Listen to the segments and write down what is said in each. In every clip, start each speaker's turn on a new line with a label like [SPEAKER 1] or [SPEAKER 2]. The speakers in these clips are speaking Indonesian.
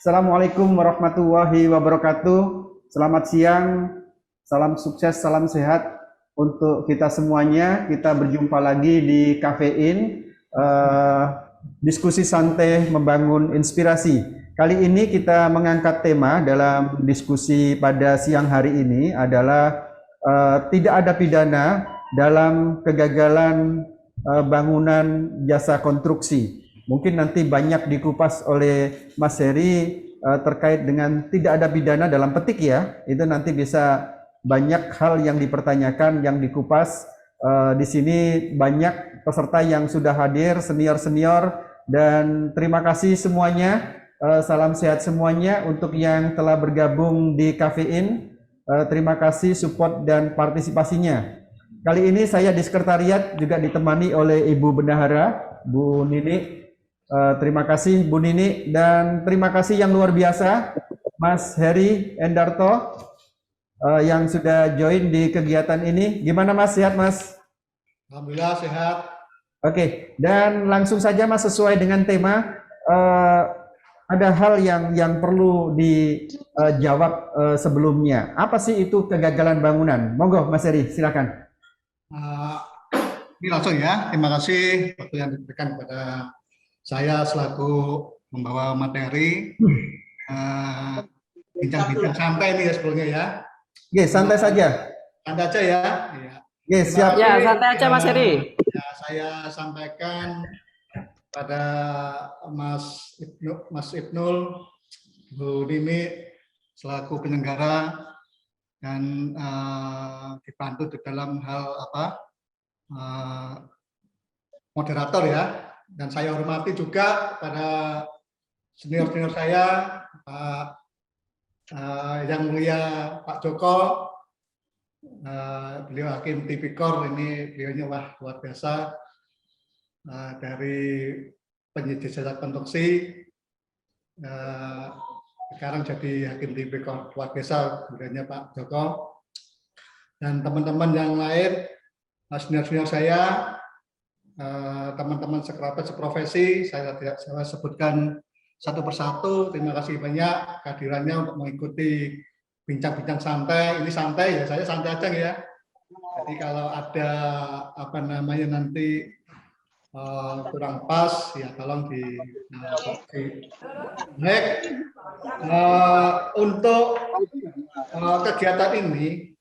[SPEAKER 1] Assalamualaikum warahmatullahi wabarakatuh. Selamat siang, salam sukses, salam sehat untuk kita semuanya. Kita berjumpa lagi di Kafein, diskusi santai membangun inspirasi. Kali ini kita mengangkat tema dalam diskusi pada siang hari ini adalah tidak ada pidana dalam kegagalan bangunan jasa konstruksi. Mungkin nanti banyak dikupas oleh Mas Heri terkait dengan tidak ada pidana dalam petik ya. Itu nanti bisa banyak hal yang dipertanyakan, yang dikupas. Di sini banyak peserta yang sudah hadir, senior-senior, dan terima kasih semuanya. Salam sehat semuanya untuk yang telah bergabung di Kafein. Terima kasih support dan partisipasinya. Kali ini saya di sekretariat juga ditemani oleh Ibu Bendahara, Bu Nini. Terima kasih Bu Nini, dan terima kasih yang luar biasa Mas Heri Endarto yang sudah join di kegiatan ini. Gimana Mas, sehat Mas?
[SPEAKER 2] Alhamdulillah sehat.
[SPEAKER 1] Oke, dan langsung saja Mas, sesuai dengan tema, ada hal yang perlu dijawab sebelumnya. Apa sih itu kegagalan bangunan? Monggo Mas Heri, silakan.
[SPEAKER 2] Ini langsung ya, terima kasih waktu yang diberikan kepada saya selaku membawa materi bincang-bincang santai ini ya sebelumnya ya.
[SPEAKER 1] Yes, santai saja.
[SPEAKER 2] Santai aja ya.
[SPEAKER 1] Yes, siap.
[SPEAKER 3] Ya, santai aja Mas Heri.
[SPEAKER 2] Ya, saya sampaikan pada Mas Ibnul, Bu Nini selaku penyelenggara dan dibantu di dalam hal moderator ya. Dan saya hormati juga pada senior-senior saya, Pak Yang Mulia Pak Joko, beliau Hakim Tipikor, ini beliaunya wah luar biasa, dari penyidik jasa konstruksi, sekarang jadi Hakim Tipikor, luar biasa beliaunya Pak Joko, dan teman-teman yang lain, senior-senior saya, teman-teman sekerabat seprofesi, saya tidak saya sebutkan satu persatu. Terima kasih banyak kehadirannya untuk mengikuti bincang-bincang santai. Ini santai ya, saya santai aja ya. Jadi kalau ada nanti kurang pas ya tolong di baik. Untuk kegiatan ini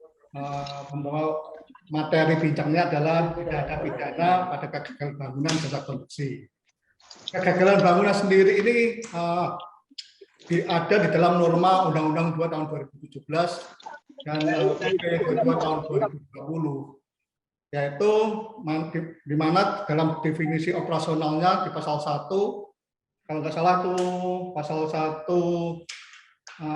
[SPEAKER 2] membawa materi bincangnya adalah tidak ada pidana pada kegagalan bangunan jasa konstruksi. Kegagalan bangunan sendiri ini ada di dalam norma Undang-Undang 2 tahun 2017 dan PP 22 tahun 2020, yaitu di mana dalam definisi operasionalnya di pasal 1, kalau nggak salah tuh pasal 1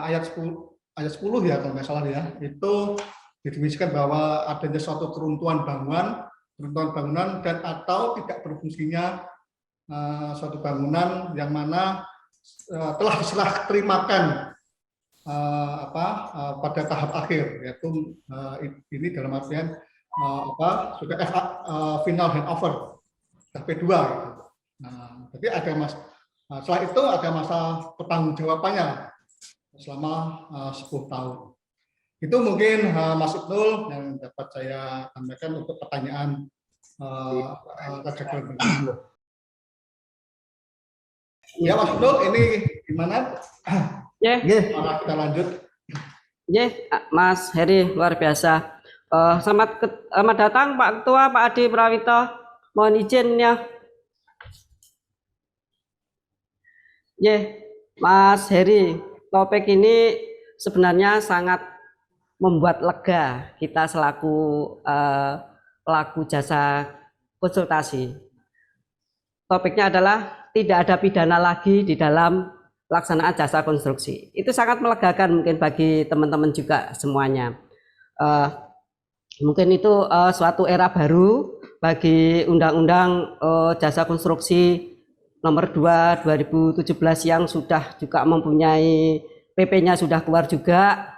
[SPEAKER 2] ayat 10 ya kalau nggak salah ya, itu didefinisikan bahwa adanya suatu keruntuhan bangunan dan atau tidak berfungsinya suatu bangunan yang mana telah diserah terimakan pada tahap akhir, yaitu ini dalam artian sudah final handover tahap 2 gitu. Jadi ada setelah itu ada masa pertanggungjawabannya selama 10 tahun. Itu mungkin Mas Ibnul yang dapat saya sampaikan untuk pertanyaan kegagalan bangunan. Ya Mas Ibnul, ini gimana? Maka kita lanjut.
[SPEAKER 3] Mas Heri luar biasa. Selamat datang Pak Ketua, Pak Adi Prawito. Mohon izin ya. Mas Heri, topik ini sebenarnya sangat membuat lega kita selaku pelaku jasa konsultasi. Topiknya adalah tidak ada pidana lagi di dalam pelaksanaan jasa konstruksi. Itu sangat melegakan mungkin bagi teman-teman juga semuanya. Mungkin itu suatu era baru bagi Undang-Undang Jasa Konstruksi Nomor 2 2017 yang sudah juga mempunyai PP-nya sudah keluar juga.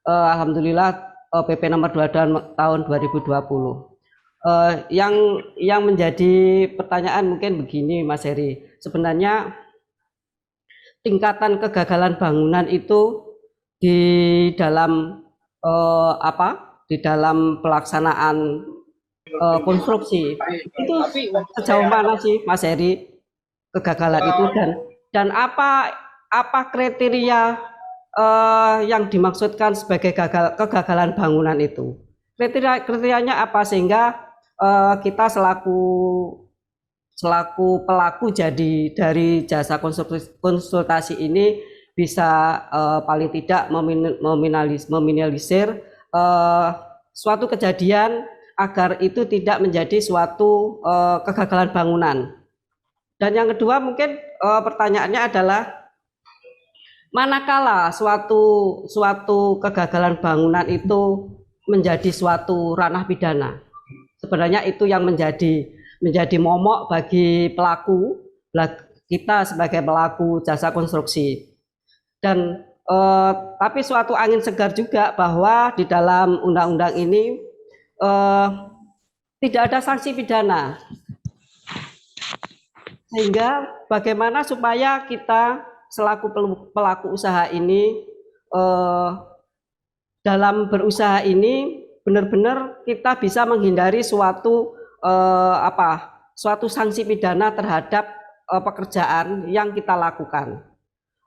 [SPEAKER 3] Alhamdulillah PP nomor 2 tahun 2020. Yang menjadi pertanyaan mungkin begini Mas Heri, sebenarnya tingkatan kegagalan bangunan itu di dalam di dalam pelaksanaan konstruksi itu sejauh mana sih Mas Heri kegagalan itu, dan apa kriteria yang dimaksudkan sebagai kegagalan bangunan itu? Kriterianya apa sehingga kita selaku pelaku jadi dari jasa konsultasi ini bisa paling tidak meminimalisir suatu kejadian agar itu tidak menjadi suatu kegagalan bangunan. Dan yang kedua mungkin pertanyaannya adalah manakala suatu kegagalan bangunan itu menjadi suatu ranah pidana. Sebenarnya itu yang menjadi momok bagi pelaku, kita sebagai pelaku jasa konstruksi. Dan tapi suatu angin segar juga bahwa di dalam undang-undang ini tidak ada sanksi pidana. Sehingga bagaimana supaya kita selaku pelaku usaha ini dalam berusaha ini benar-benar kita bisa menghindari suatu sanksi pidana terhadap pekerjaan yang kita lakukan.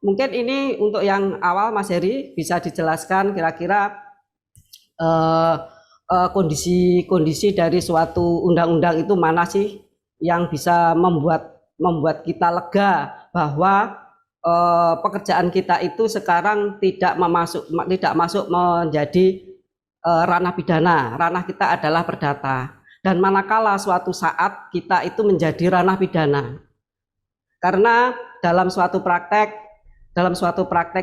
[SPEAKER 3] Mungkin ini untuk yang awal Mas Heri bisa dijelaskan kira-kira kondisi-kondisi dari suatu undang-undang itu mana sih yang bisa membuat kita lega bahwa pekerjaan kita itu sekarang tidak masuk menjadi ranah pidana. Ranah kita adalah perdata. Dan manakala suatu saat kita itu menjadi ranah pidana. Karena dalam suatu praktek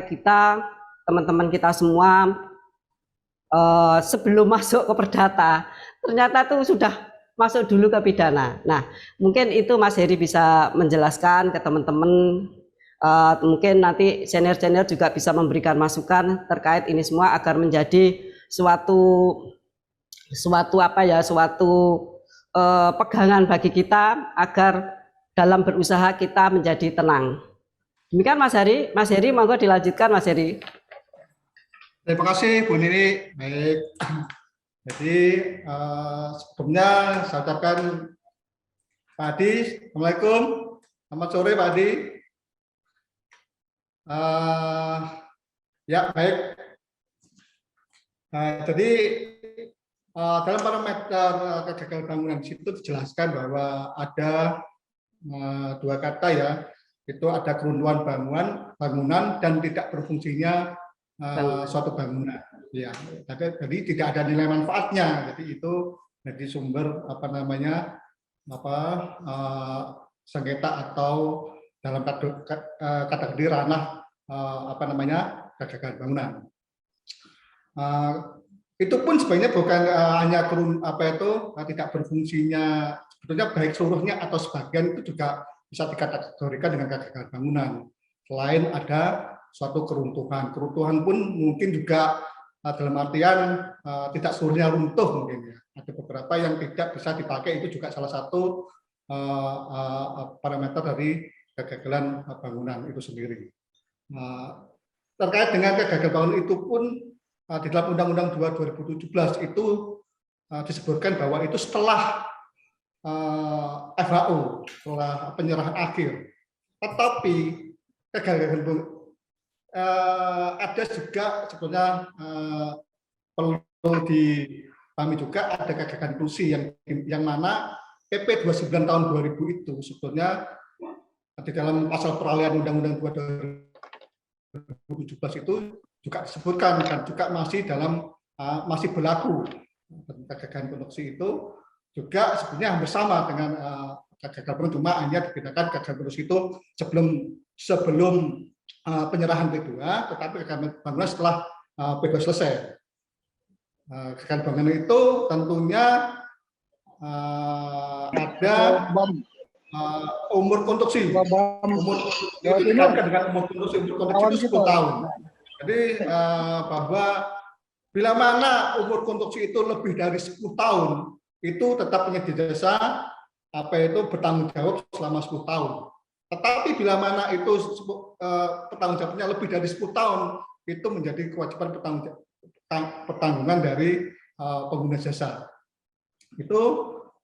[SPEAKER 3] kita, teman-teman kita semua sebelum masuk ke perdata, ternyata itu sudah masuk dulu ke pidana. Nah, mungkin itu Mas Heri bisa menjelaskan ke teman-teman. Mungkin nanti senior-senior juga bisa memberikan masukan terkait ini semua agar menjadi suatu pegangan bagi kita agar dalam berusaha kita menjadi tenang. Demikian Mas Heri. Mas Heri, monggo dilanjutkan Mas Heri.
[SPEAKER 2] Terima kasih Bu Nini. Baik. Jadi sebelumnya saya ucapkan Pak Adi, Assalamualaikum. Selamat sore Pak Adi. Ya baik. Jadi dalam parameter kegagalan bangunan di situ dijelaskan bahwa ada dua kata ya, itu ada keruntuhan bangunan dan tidak berfungsinya suatu bangunan. Ya, jadi tidak ada nilai manfaatnya. Jadi itu jadi sumber sengketa atau dalam kategori ranah kegagalan bangunan. Itu pun sebenarnya bukan hanya tidak berfungsinya, sebetulnya baik seluruhnya atau sebagian itu juga bisa dikategorikan dengan kegagalan bangunan. Selain ada suatu keruntuhan pun mungkin juga dalam artian tidak seluruhnya runtuh mungkin ya. Ada beberapa yang tidak bisa dipakai, itu juga salah satu parameter dari kegagalan bangunan itu sendiri. Terkait dengan kegagalan bangunan itu pun di dalam Undang-Undang 2 2017 itu disebutkan bahwa itu setelah FHO, setelah penyerahan akhir. Tetapi kegagalan ada juga sebetulnya perlu dipahami juga ada kegagalan fungsi yang mana PP 29 tahun 2000 itu sebetulnya di dalam pasal peralihan Undang-Undang 2017 itu juga disebutkan dan juga masih berlaku. Kegagalan produksi itu juga sebenarnya hampir sama dengan kegagalan produksi, cuma hanya dibedakan kegagalan produksi itu sebelum penyerahan P2, tetapi kegagalan bangunan setelah P2 selesai. Kegagalan bangunan itu tentunya ada umur konstruksi. Umur itu dengan umur konstruksi itu 10 tahun. Jadi bahwa bila mana umur konstruksi itu lebih dari 10 tahun, itu tetap penyedia jasa bertanggung jawab selama 10 tahun. Tetapi bila mana itu pertanggungjawabannya lebih dari 10 tahun, itu menjadi kewajiban pertanggungan dari pengguna jasa. Itu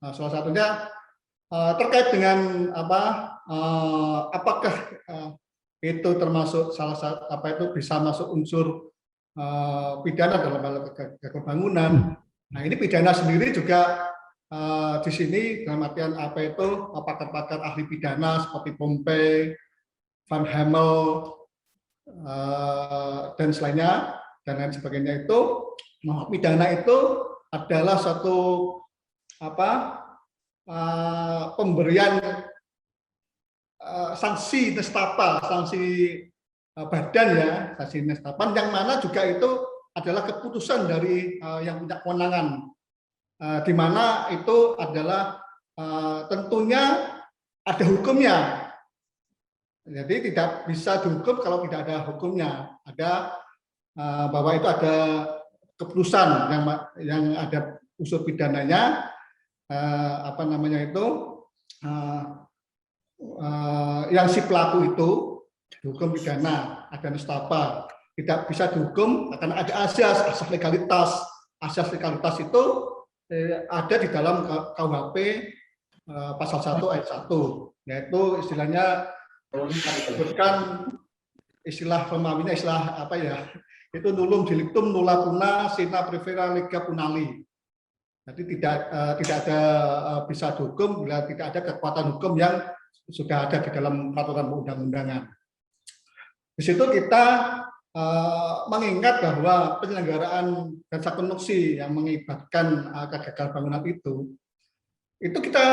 [SPEAKER 2] salah satunya terkait dengan apakah itu termasuk salah satu itu bisa masuk unsur pidana dalam hal gagal bangunan. Nah, ini pidana sendiri juga di sini dalam artian pakar-pakar ahli pidana seperti Pompey, Van Hemel, dan selainnya dan lain sebagainya itu, pidana itu adalah satu pemberian sanksi nestapa, sanksi badan ya, sanksi nestapan yang mana juga itu adalah keputusan dari yang punya kewenangan. Di mana itu adalah tentunya ada hukumnya. Jadi tidak bisa dihukum kalau tidak ada hukumnya. Ada bahwa itu ada keputusan yang ada unsur pidananya, yang si pelaku itu dihukum pidana, ada nestapa. Tidak bisa dihukum karena ada asas legalitas. Asas legalitas itu ada di dalam KUHP pasal 1 ayat 1, yaitu istilahnya disebutkan istilah Romawinya, istilah itu nullum delictum nulla puna sine prevera lega punali. Jadi tidak ada bisa dihukum bila tidak ada kekuatan hukum yang sudah ada di dalam peraturan perundang-undangan. Di situ kita mengingat bahwa penyelenggaraan jasa konstruksi yang mengibatkan gagal bangunan itu kita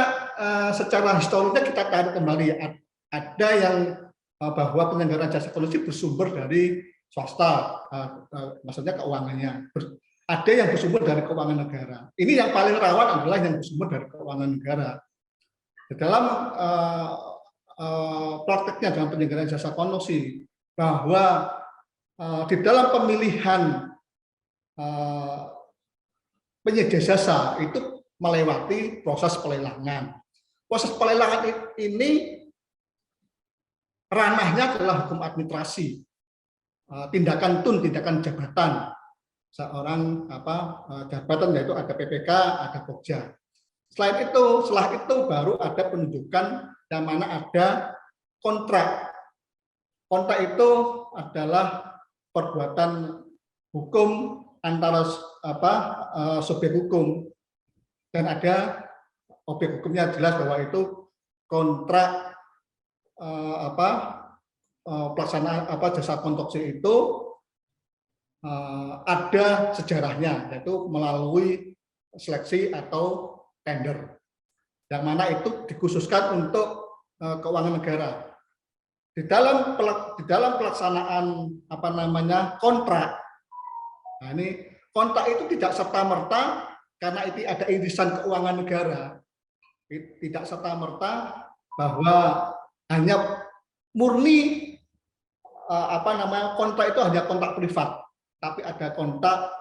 [SPEAKER 2] secara historisnya kita tarik kembali. Ada yang bahwa penyelenggaraan jasa konstruksi bersumber dari swasta, maksudnya keuangannya. Ada yang bersumber dari keuangan negara. Ini yang paling rawan adalah yang bersumber dari keuangan negara. Di dalam prakteknya dalam penyelenggaraan jasa konstruksi, bahwa di dalam pemilihan penyedia jasa itu melewati proses pelelangan. Proses pelelangan ini ranahnya adalah hukum administrasi, tindakan jabatan seorang jabatan, yaitu ada PPK, ada Pokja. Setelah itu baru ada penunjukan yang mana ada kontrak. Kontrak itu adalah perbuatan hukum antara subjek hukum, dan ada objek hukumnya jelas bahwa itu kontrak pelaksanaan jasa konstruksi itu ada sejarahnya, yaitu melalui seleksi atau tender, yang mana itu dikhususkan untuk keuangan negara. Di dalam pelaksanaan kontrak, nah ini kontrak itu tidak serta-merta karena itu ada irisan keuangan negara, tidak serta-merta bahwa hanya murni kontrak itu hanya kontrak privat, tapi ada kontrak,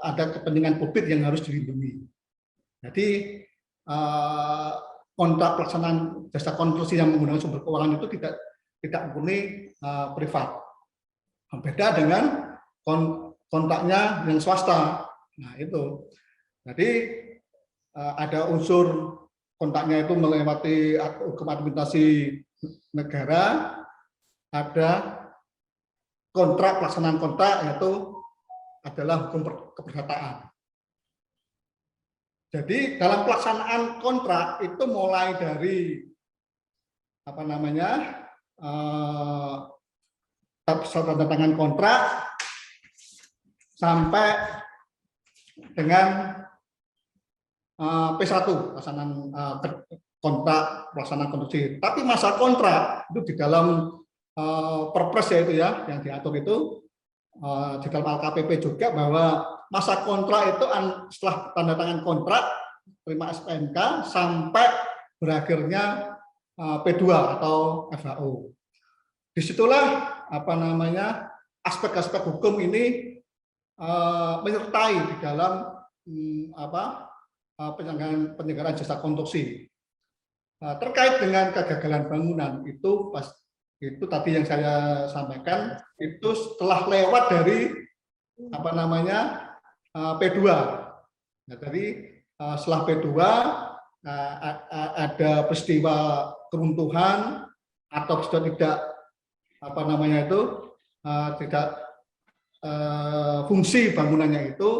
[SPEAKER 2] ada kepentingan publik yang harus dilindungi. Jadi kontrak pelaksanaan jasa konstruksi yang menggunakan sumber keuangan itu tidak murni privat. Beda dengan kontraknya yang swasta. Nah itu. Jadi ada unsur kontraknya itu melewati hukum administrasi negara, ada kontrak pelaksanaan kontrak yaitu adalah hukum keperdataan. Jadi dalam pelaksanaan kontrak itu mulai dari tanda tangan kontrak sampai dengan P1 pelaksanaan kontrak pelaksanaan konstruksi. Tapi masa kontrak itu di dalam Perpres yaitu yang diatur itu di dalam LKPP juga, bahwa masa kontrak itu setelah tanda tangan kontrak terima SPNK sampai berakhirnya P2 atau FHO. Disitulah aspek-aspek hukum ini menyertai di dalam penyelenggaraan jasa konstruksi. terkait dengan kegagalan bangunan itu tadi yang saya sampaikan itu setelah lewat dari apa namanya P2. Nah, tadi setelah P2 ada peristiwa keruntuhan atau sudah tidak apa namanya itu tidak fungsi bangunannya itu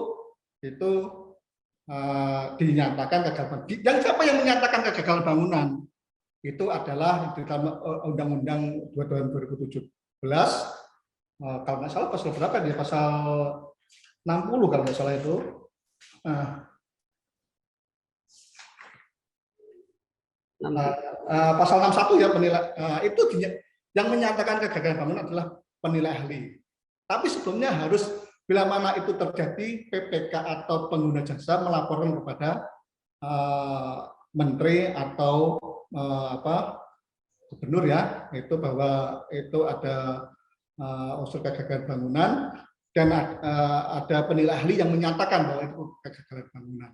[SPEAKER 2] dinyatakan kegagalan. Dan siapa yang menyatakan kegagalan bangunan? Itu adalah di dalam Undang-Undang 2 tahun 2017, kalau nggak salah pasal berapa dia, pasal 60 kalau nggak salah itu. Pasal 61 ya itu yang menyatakan kegagalan bangunan adalah penilai ahli. Tapi sebelumnya harus bila mana itu terjadi PPK atau pengguna jasa melaporkan kepada menteri atau gubernur ya, itu bahwa itu ada unsur kegagalan bangunan dan ada penilai ahli yang menyatakan bahwa itu kegagalan bangunan.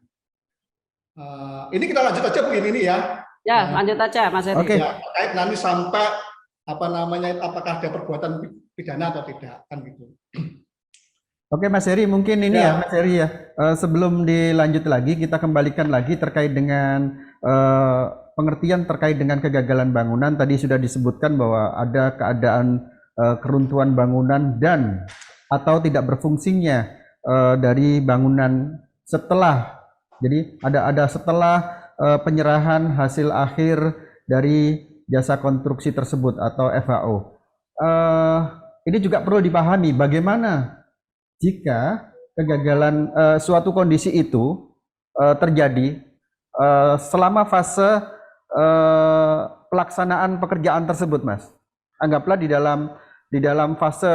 [SPEAKER 2] Ini kita lanjut aja begini ini ya.
[SPEAKER 3] Ya, lanjut aja Mas Heri.
[SPEAKER 1] Oke.
[SPEAKER 2] Ya, terkait nanti sampai apa namanya, apakah ada perbuatan pidana atau tidak kan gitu.
[SPEAKER 1] Oke Mas Heri, mungkin ini ya Mas Heri ya, sebelum dilanjut lagi kita kembalikan lagi terkait dengan pengertian terkait dengan kegagalan bangunan. Tadi sudah disebutkan bahwa ada keadaan keruntuhan bangunan dan atau tidak berfungsinya dari bangunan setelah, jadi ada setelah penyerahan hasil akhir dari jasa konstruksi tersebut atau FHO. Ini juga perlu dipahami bagaimana jika kegagalan suatu kondisi itu terjadi selama fase pelaksanaan pekerjaan tersebut, Mas. Anggaplah di dalam fase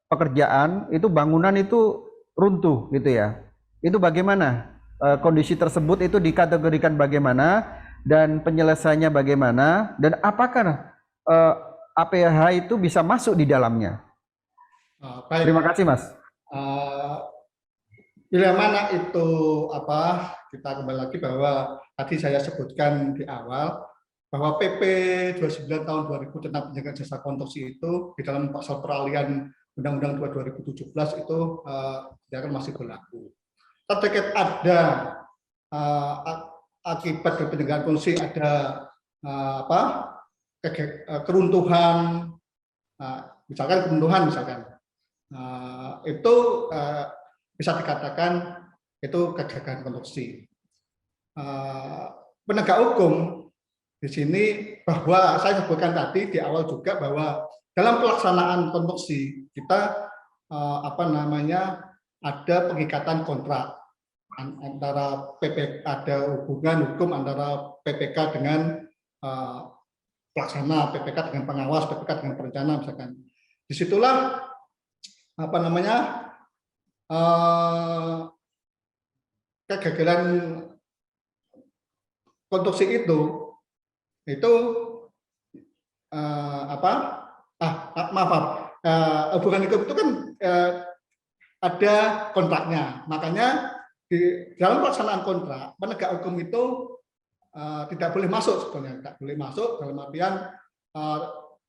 [SPEAKER 1] pekerjaan itu bangunan itu runtuh gitu ya. Itu bagaimana kondisi tersebut itu dikategorikan bagaimana dan penyelesaiannya bagaimana dan apakah APH itu bisa masuk di dalamnya?
[SPEAKER 2] Baik.
[SPEAKER 1] Terima kasih, Mas.
[SPEAKER 2] Bila mana itu kita kembali lagi bahwa tadi saya sebutkan di awal bahwa PP 29 tahun 2000 tentang penjagaan jasa konstruksi itu di dalam pasal peralihan Undang-Undang 2 2017 itu masih berlaku. Terkait ada akibat dari penjagaan konstruksi ada keruntuhan, misalkan keruntuhan itu bisa dikatakan itu kegagalan konstruksi. Penegak hukum di sini bahwa saya sebutkan tadi di awal juga bahwa dalam pelaksanaan konstruksi kita ada pengikatan kontrak antara PPK, ada hubungan hukum antara PPK dengan pelaksana, PPK dengan pengawas, PPK dengan perencana misalkan. Disitulah kegagalan konstruksi itu hubungan hukum itu kan ada kontraknya, makanya di dalam pelaksanaan kontrak penegak hukum itu tidak boleh masuk sebetulnya, tidak boleh masuk dalam artian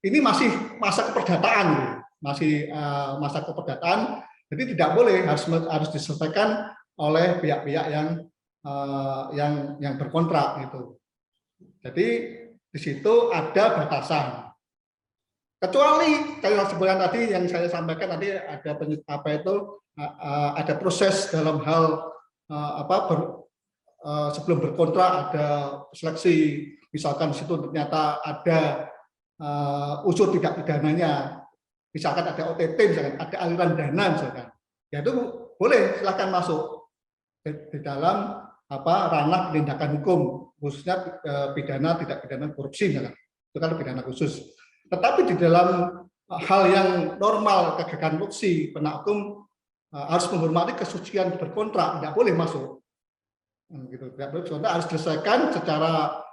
[SPEAKER 2] ini masih masa keperdataan, masa keperdataan, jadi tidak boleh, harus diselesaikan oleh pihak-pihak yang berkontrak gitu. Jadi di situ ada batasan. Kecuali kalau sebulan tadi yang saya sampaikan tadi ada ada proses dalam hal sebelum berkontrak ada seleksi, misalkan di situ ternyata ada unsur tidak pidananya, misalkan ada OTT, misalkan ada aliran dana misalkan, ya itu boleh silahkan masuk di dalam ranah penindakan hukum, khususnya pidana tidak pidana korupsi misalkan, itu kan pidana khusus. Tetapi di dalam hal yang normal kegagalan korupsi, penegak hukum harus menghormati kesucian berkontrak, tidak boleh masuk. Gitu. Tidak boleh, harus diselesaikan secara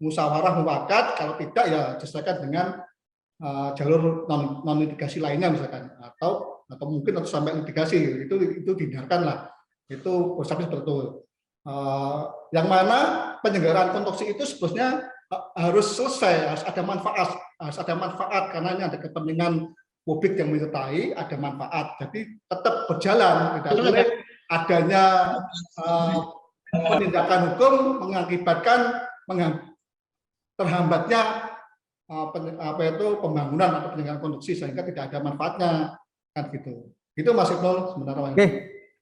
[SPEAKER 2] musyawarah mufakat, kalau tidak ya diselesaikan dengan jalur non litigasi lainnya misalkan, atau mungkin sampai litigasi itu dihindarkan lah, itu prosesnya seperti itu. yang mana penyelenggaraan konstruksi itu sebetulnya harus selesai, harus ada manfaat karena ini ada kepentingan publik yang menyertai, ada manfaat. Jadi tetap berjalan, tidak boleh adanya penindakan hukum mengakibatkan terhambatnya pembangunan atau penyelenggaraan konstruksi sehingga tidak ada manfaatnya, kan gitu. Itu Mas Ibnul sebenarnya.
[SPEAKER 1] Oke.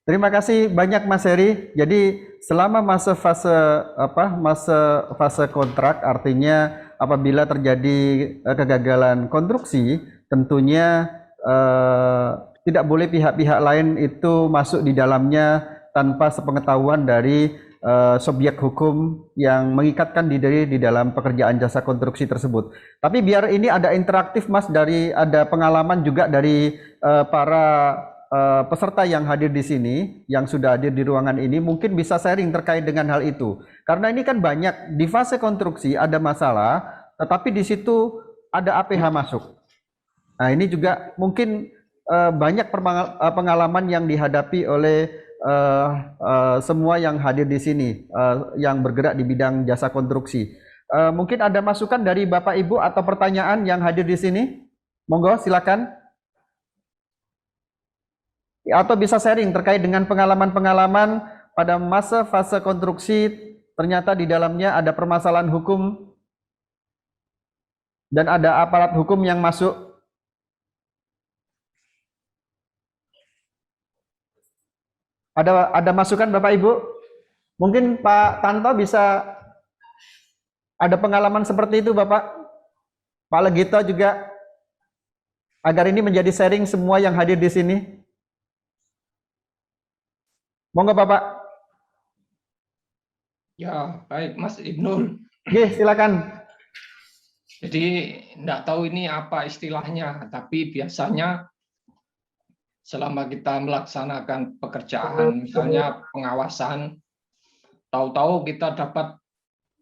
[SPEAKER 1] Terima kasih banyak Mas Heri. Jadi selama fase kontrak, artinya apabila terjadi kegagalan konstruksi, tentunya tidak boleh pihak-pihak lain itu masuk di dalamnya tanpa sepengetahuan dari subjek hukum yang mengikatkan diri di dalam pekerjaan jasa konstruksi tersebut. Tapi biar ini ada interaktif Mas, ada pengalaman juga dari para peserta yang hadir di sini, yang sudah hadir di ruangan ini, mungkin bisa sharing terkait dengan hal itu. Karena ini kan banyak di fase konstruksi ada masalah, tetapi di situ ada APH masuk. Nah ini juga mungkin banyak pengalaman yang dihadapi oleh semua yang hadir di sini, yang bergerak di bidang jasa konstruksi. Mungkin ada masukan dari Bapak Ibu atau pertanyaan yang hadir di sini? Monggo silakan. Atau bisa sharing terkait dengan pengalaman-pengalaman pada masa fase konstruksi, ternyata di dalamnya ada permasalahan hukum dan ada aparat hukum yang masuk. Ada masukan Bapak Ibu? Mungkin Pak Tanto bisa ada pengalaman seperti itu Bapak? Pak Legito juga, agar ini menjadi sharing semua yang hadir di sini. Monggo Bapak.
[SPEAKER 4] Ya, baik Mas Ibnul.
[SPEAKER 1] Oke, silakan.
[SPEAKER 4] Jadi enggak tahu ini apa istilahnya, tapi biasanya selama kita melaksanakan pekerjaan, misalnya pengawasan, tahu-tahu kita dapat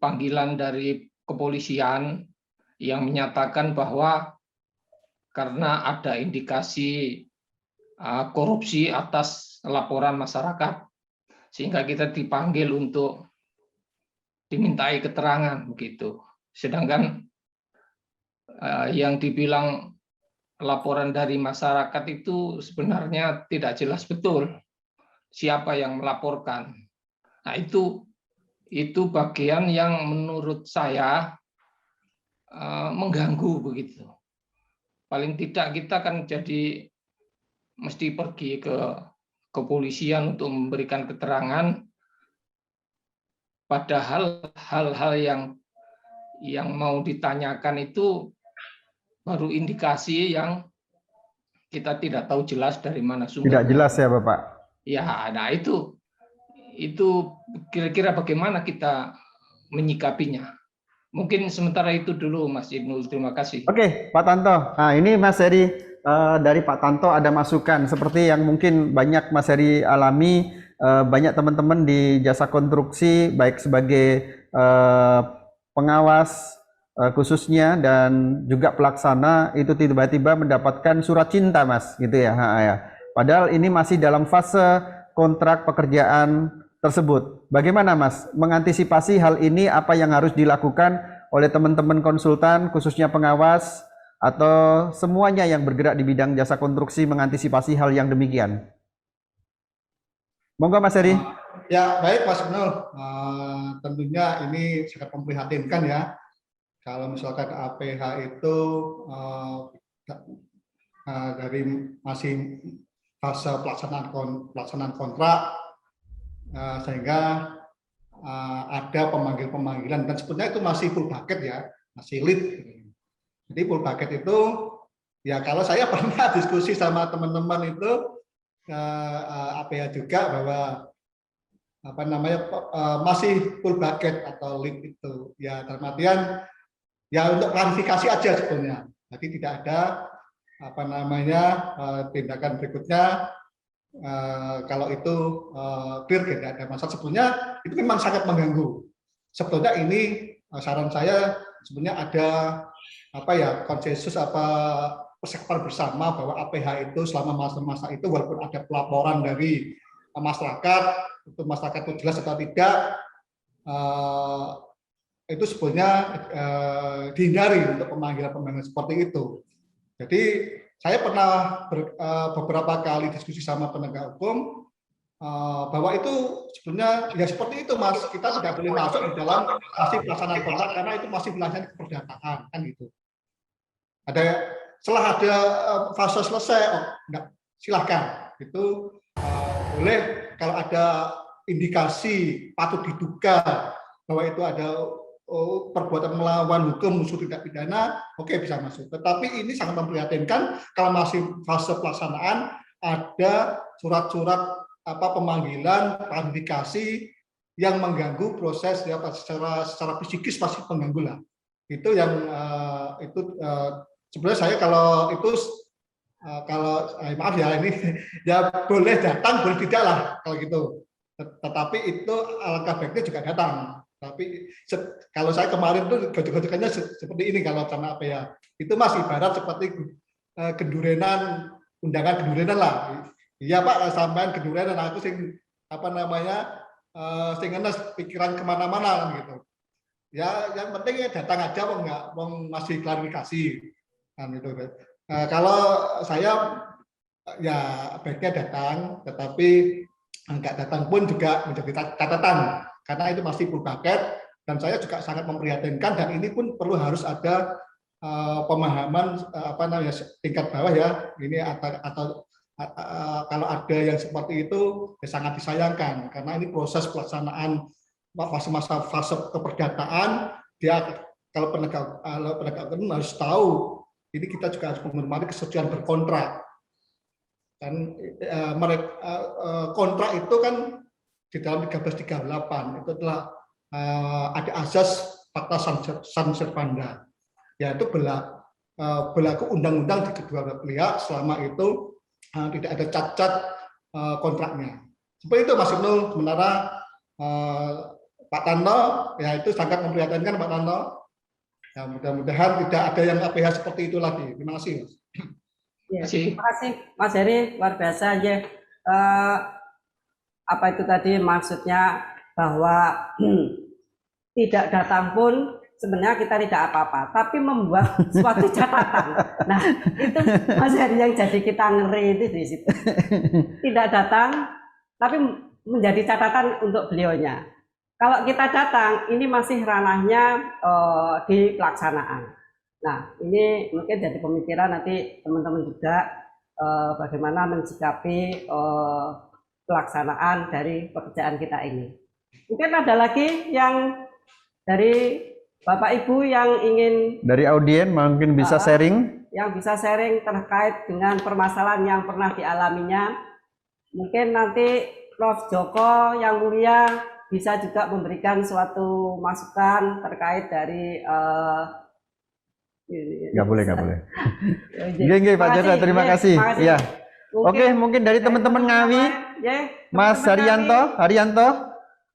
[SPEAKER 4] panggilan dari kepolisian yang menyatakan bahwa karena ada indikasi korupsi atas laporan masyarakat, sehingga kita dipanggil untuk dimintai keterangan begitu. Sedangkan yang dibilang laporan dari masyarakat itu sebenarnya tidak jelas betul siapa yang melaporkan. Nah, itu bagian yang menurut saya mengganggu begitu. Paling tidak kita kan jadi mesti pergi ke kepolisian untuk memberikan keterangan, padahal hal-hal yang mau ditanyakan itu baru indikasi yang kita tidak tahu jelas dari mana sumbernya.
[SPEAKER 1] Tidak jelas ya Bapak?
[SPEAKER 4] Ya, nah itu kira-kira bagaimana kita menyikapinya. Mungkin sementara itu dulu Mas Ibnul, terima kasih.
[SPEAKER 1] Oke, Pak Tanto. Nah ini Mas Heri, dari Pak Tanto ada masukan seperti yang mungkin banyak Mas Heri alami, banyak teman-teman di jasa konstruksi baik sebagai pengawas khususnya dan juga pelaksana itu tiba-tiba mendapatkan surat cinta Mas, gitu ya. Padahal ini masih dalam fase kontrak pekerjaan tersebut. Bagaimana Mas mengantisipasi hal ini? Apa yang harus dilakukan oleh teman-teman konsultan khususnya pengawas atau semuanya yang bergerak di bidang jasa konstruksi mengantisipasi hal yang demikian? Monggo Mas Heri.
[SPEAKER 2] Ya baik Mas Ibnul, tentunya ini sangat memprihatinkan ya kalau misalkan APH itu dari masih fase pelaksanaan kontrak sehingga ada pemanggilan dan sebetulnya itu masih full bucket ya, masih lead. Jadi full bucket itu ya kalau saya pernah diskusi sama teman-teman itu APH juga bahwa masih full bucket atau lead itu ya, dalam artian ya untuk klarifikasi aja sebetulnya. Jadi tidak ada tindakan berikutnya kalau itu clear, tidak ada masalah. Sebetulnya itu memang sangat mengganggu. Sebetulnya ini saran saya sebenarnya ada konsensus persepakat bersama bahwa APH itu selama masa-masa itu walaupun ada pelaporan dari masyarakat, untuk masyarakat itu jelas atau tidak, itu sebenarnya dihindari untuk pemanggilan seperti itu. Jadi saya pernah beberapa kali diskusi sama penegak hukum bahwa itu sebenarnya ya seperti itu Mas, kita tidak boleh masuk di dalam masih pelaksanaan kontrak karena itu masih pelaksanaan keperdataan kan gitu. Setelah ada fase selesai, enggak, silahkan itu boleh kalau ada indikasi patut diduga bahwa itu ada perbuatan melawan hukum musuh tindak pidana, oke, bisa masuk. Tetapi ini sangat memprihatinkan kalau masih fase pelaksanaan ada surat-surat pemanggilan, klarifikasi yang mengganggu proses ya, secara psikis pasti mengganggu lah. Itu yang sebenarnya saya kalau itu maaf ya ini ya boleh datang boleh tidak lah kalau gitu. Tetapi itu alangkah baiknya juga datang. Tapi kalau saya kemarin tuh gojek-gojekannya seperti ini kalau sama apa ya, itu masih ibarat seperti gendurenan, undangan gendurenan lah. Iya Pak, sampean gendurenan aku sing apa namanya sing enes pikiran kemana-mana kan gitu. Ya yang penting ya datang aja, mau masih klarifikasi kan itu. Kalau saya ya baiknya datang, tetapi enggak datang pun juga menjadi catatan. Karena itu masih full paket dan saya juga sangat memprihatinkan dan ini pun perlu harus ada pemahaman tingkat bawah ya ini atau kalau ada yang seperti itu ya sangat disayangkan karena ini proses pelaksanaan masa fase keperdataan dia kalau penegak hukum harus tahu ini kita juga harus menghormati kesucian berkontrak dan kontrak itu kan di dalam 1338 itu adalah ada azas fakta servanda, yaitu berlaku undang-undang di kedua pihak selama itu tidak ada cacat kontraknya. Seperti itu Mas Ibnu. Sementara Pak Tanto ya itu sangat memprihatinkan Pak Tanto. Ya, mudah-mudahan tidak ada yang APH seperti itu lagi. Terima kasih Mas.
[SPEAKER 3] Ya, terima kasih Mas Heri, luar biasa aja. Apa itu tadi maksudnya bahwa tidak datang pun sebenarnya kita tidak apa-apa, tapi membuat suatu catatan. Nah, itu Mas Heri yang jadi kita ngeri itu di situ. Tidak datang, tapi menjadi catatan untuk beliaunya. Kalau kita datang, ini masih ranahnya di pelaksanaan. Nah, ini mungkin jadi pemikiran nanti teman-teman juga bagaimana mensikapi pelaksanaan dari pekerjaan kita ini. Mungkin ada lagi yang dari Bapak Ibu yang ingin
[SPEAKER 1] dari audien mungkin bisa sharing,
[SPEAKER 3] yang bisa sharing terkait dengan permasalahan yang pernah dialaminya. Mungkin nanti Prof. Joko yang mulia bisa juga memberikan suatu masukan terkait dari
[SPEAKER 1] nggak boleh. Nggih, Pak Joko, terima kasih. Iya. Oke, mungkin dari teman-teman Ngawi, Mas Haryanto,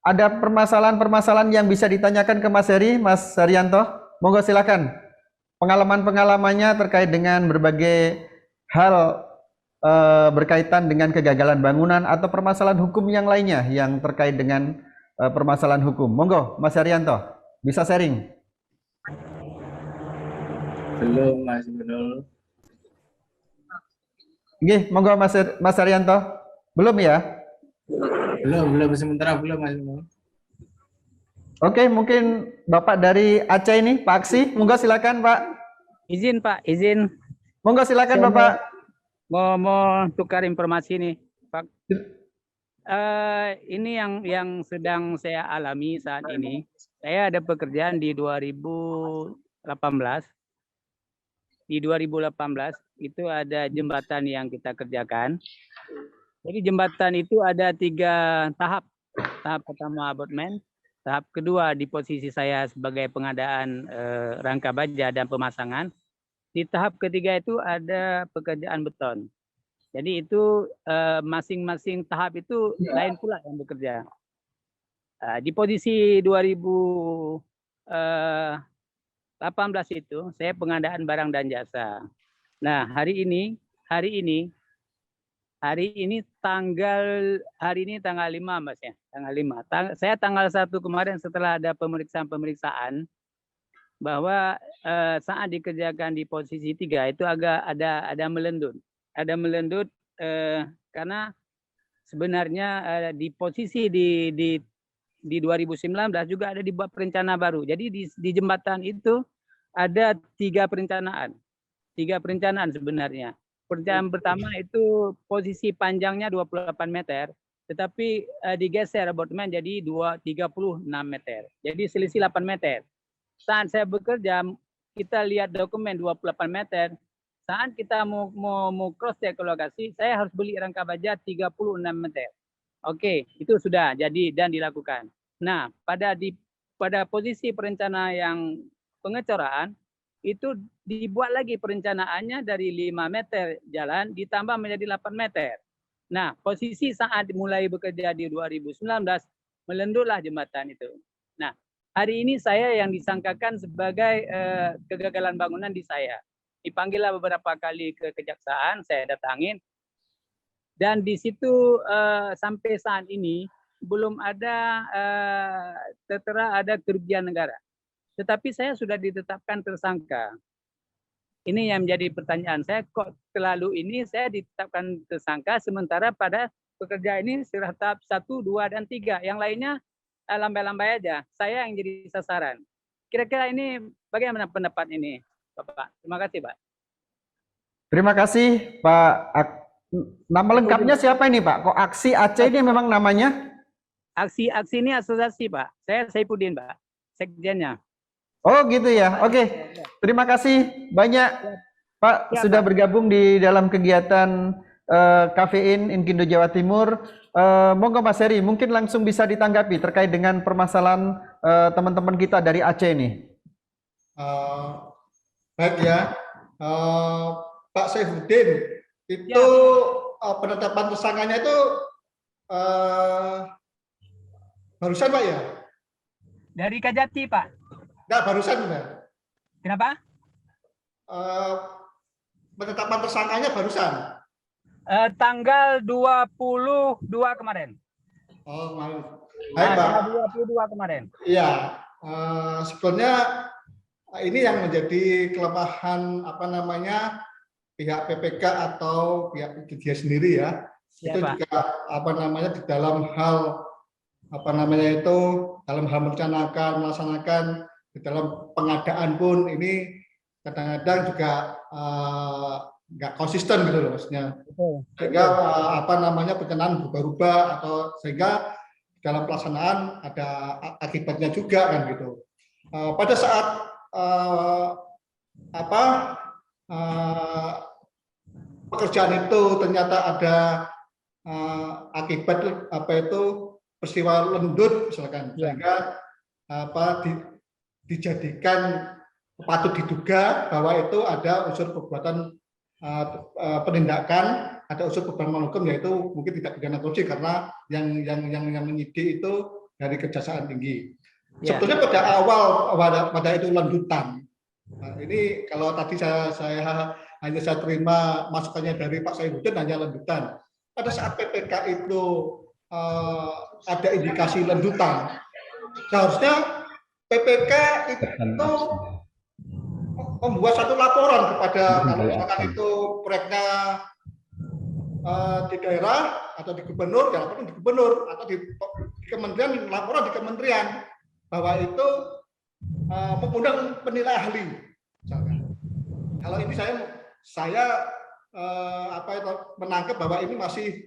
[SPEAKER 1] ada permasalahan-permasalahan yang bisa ditanyakan ke Mas Heri, Mas Haryanto. Monggo silakan. Pengalaman-pengalamannya terkait dengan berbagai hal berkaitan dengan kegagalan bangunan atau permasalahan hukum yang lainnya yang terkait dengan permasalahan hukum. Monggo, Mas Haryanto, bisa sharing.
[SPEAKER 5] Belum, Mas Ibnu.
[SPEAKER 1] Nggih, monggo Mas Haryanto. Belum ya?
[SPEAKER 5] Belum sementara belum Mas Ibnu.
[SPEAKER 1] Oke, mungkin Bapak dari Aceh ini, Pak Aksi, monggo silakan Pak.
[SPEAKER 6] Izin Pak, izin.
[SPEAKER 1] Monggo silakan Bapak.
[SPEAKER 6] Mau tukar informasi nih, Pak. Ini yang sedang saya alami saat ini. Saya ada pekerjaan di 2018. Di 2018 itu ada jembatan yang kita kerjakan. Jadi jembatan itu ada 3 tahap. Tahap pertama abutmen, tahap kedua di posisi saya sebagai pengadaan rangka baja dan pemasangan. Di tahap ketiga itu ada pekerjaan beton. Jadi itu masing-masing tahap itu lain pula yang bekerja. Di posisi 2018 itu saya pengadaan barang dan jasa. Nah, hari ini Hari ini tanggal 5 Mas ya, tanggal 5. Saya tanggal 1 kemarin setelah ada pemeriksaan bahwa saat dikerjakan di posisi 3 itu agak ada melendut. Ada melendut karena sebenarnya di posisi di 2019 juga ada dibuat perencana baru. Jadi di jembatan itu ada 3 perencanaan. 3 perencanaan sebenarnya. Perencanaan pertama itu posisi panjangnya 28 meter, tetapi digeser abutmen jadi 36 meter. Jadi selisih 8 meter. Saat saya bekerja, kita lihat dokumen 28 meter. Saat kita mau cross check ke lokasi, saya harus beli rangka baja 36 meter. Oke, itu sudah jadi dan dilakukan. Nah, pada posisi perencana yang pengecoran, itu dibuat lagi perencanaannya dari 5 meter jalan ditambah menjadi 8 meter. Nah, posisi saat mulai bekerja di 2019, melendutlah jembatan itu. Nah, hari ini saya yang disangkakan sebagai kegagalan bangunan di saya. Dipanggillah beberapa kali ke kejaksaan, saya datangin. Dan di situ sampai saat ini belum ada tertera ada kerugian negara. Tetapi saya sudah ditetapkan tersangka. Ini yang menjadi pertanyaan saya, kok terlalu ini saya ditetapkan tersangka sementara pada pekerja ini sudah tahap 1, 2, dan 3. Yang lainnya lambai-lambai aja. Saya yang jadi sasaran. Kira-kira ini bagaimana pendapat ini, Bapak? Terima kasih, Pak.
[SPEAKER 1] Terima kasih, Pak. Nama lengkapnya siapa ini, Pak? Kok Aksi Aceh ini memang namanya?
[SPEAKER 6] Aksi ini asosiasi, Pak. Saya Saifuddin, Pak. Sekjennya.
[SPEAKER 1] Oh gitu ya. Oke. Terima kasih banyak Pak sudah bergabung di dalam kegiatan Kafein Inkindo Jawa Timur. Monggo Mas Heri, mungkin langsung bisa ditanggapi terkait dengan permasalahan teman-teman kita dari Aceh ini.
[SPEAKER 2] Baik ya, Pak Saifuddin, itu penetapan tersangkanya itu barusan Pak ya?
[SPEAKER 6] Dari Kajati, Pak.
[SPEAKER 2] Enggak, barusan Pak.
[SPEAKER 6] Kenapa?
[SPEAKER 2] Penetapan tersangkanya barusan.
[SPEAKER 6] Tanggal 22 kemarin.
[SPEAKER 2] Oh, maaf. Baik, Pak.
[SPEAKER 6] 22 kemarin.
[SPEAKER 2] Iya, sebetulnya ini yang menjadi kelemahan pihak PPK atau pihak dia sendiri ya. Itu
[SPEAKER 6] Pak.
[SPEAKER 2] juga di dalam hal dalam hal merencanakan, melaksanakan, di dalam pengadaan pun ini kadang-kadang juga nggak konsisten gitu loh maksudnya. Sehingga perencanaan berubah-ubah atau sehingga dalam pelaksanaan ada akibatnya juga kan gitu. Pada saat pekerjaan itu ternyata ada akibat peristiwa lendut misalkan, sehingga dijadikan patut diduga bahwa itu ada unsur perbuatan penindakan, ada unsur perbuatan hukum, yaitu mungkin tidak pidana korupsi karena yang menyidik itu dari Kejaksaan Tinggi. Sebetulnya pada awal pada itu lendutan. Nah, ini kalau tadi saya terima masukannya dari Pak Saifuddin hanya lendutan. Pada saat PPK itu ada indikasi lendutan, seharusnya PPK itu membuat satu laporan kepada kalau misalkan itu proyeknya di daerah atau di gubernur, ya laporan di gubernur, atau di kementerian, laporan di kementerian bahwa itu mengundang penilai ahli. Misalkan. Kalau ini saya menangkap bahwa ini masih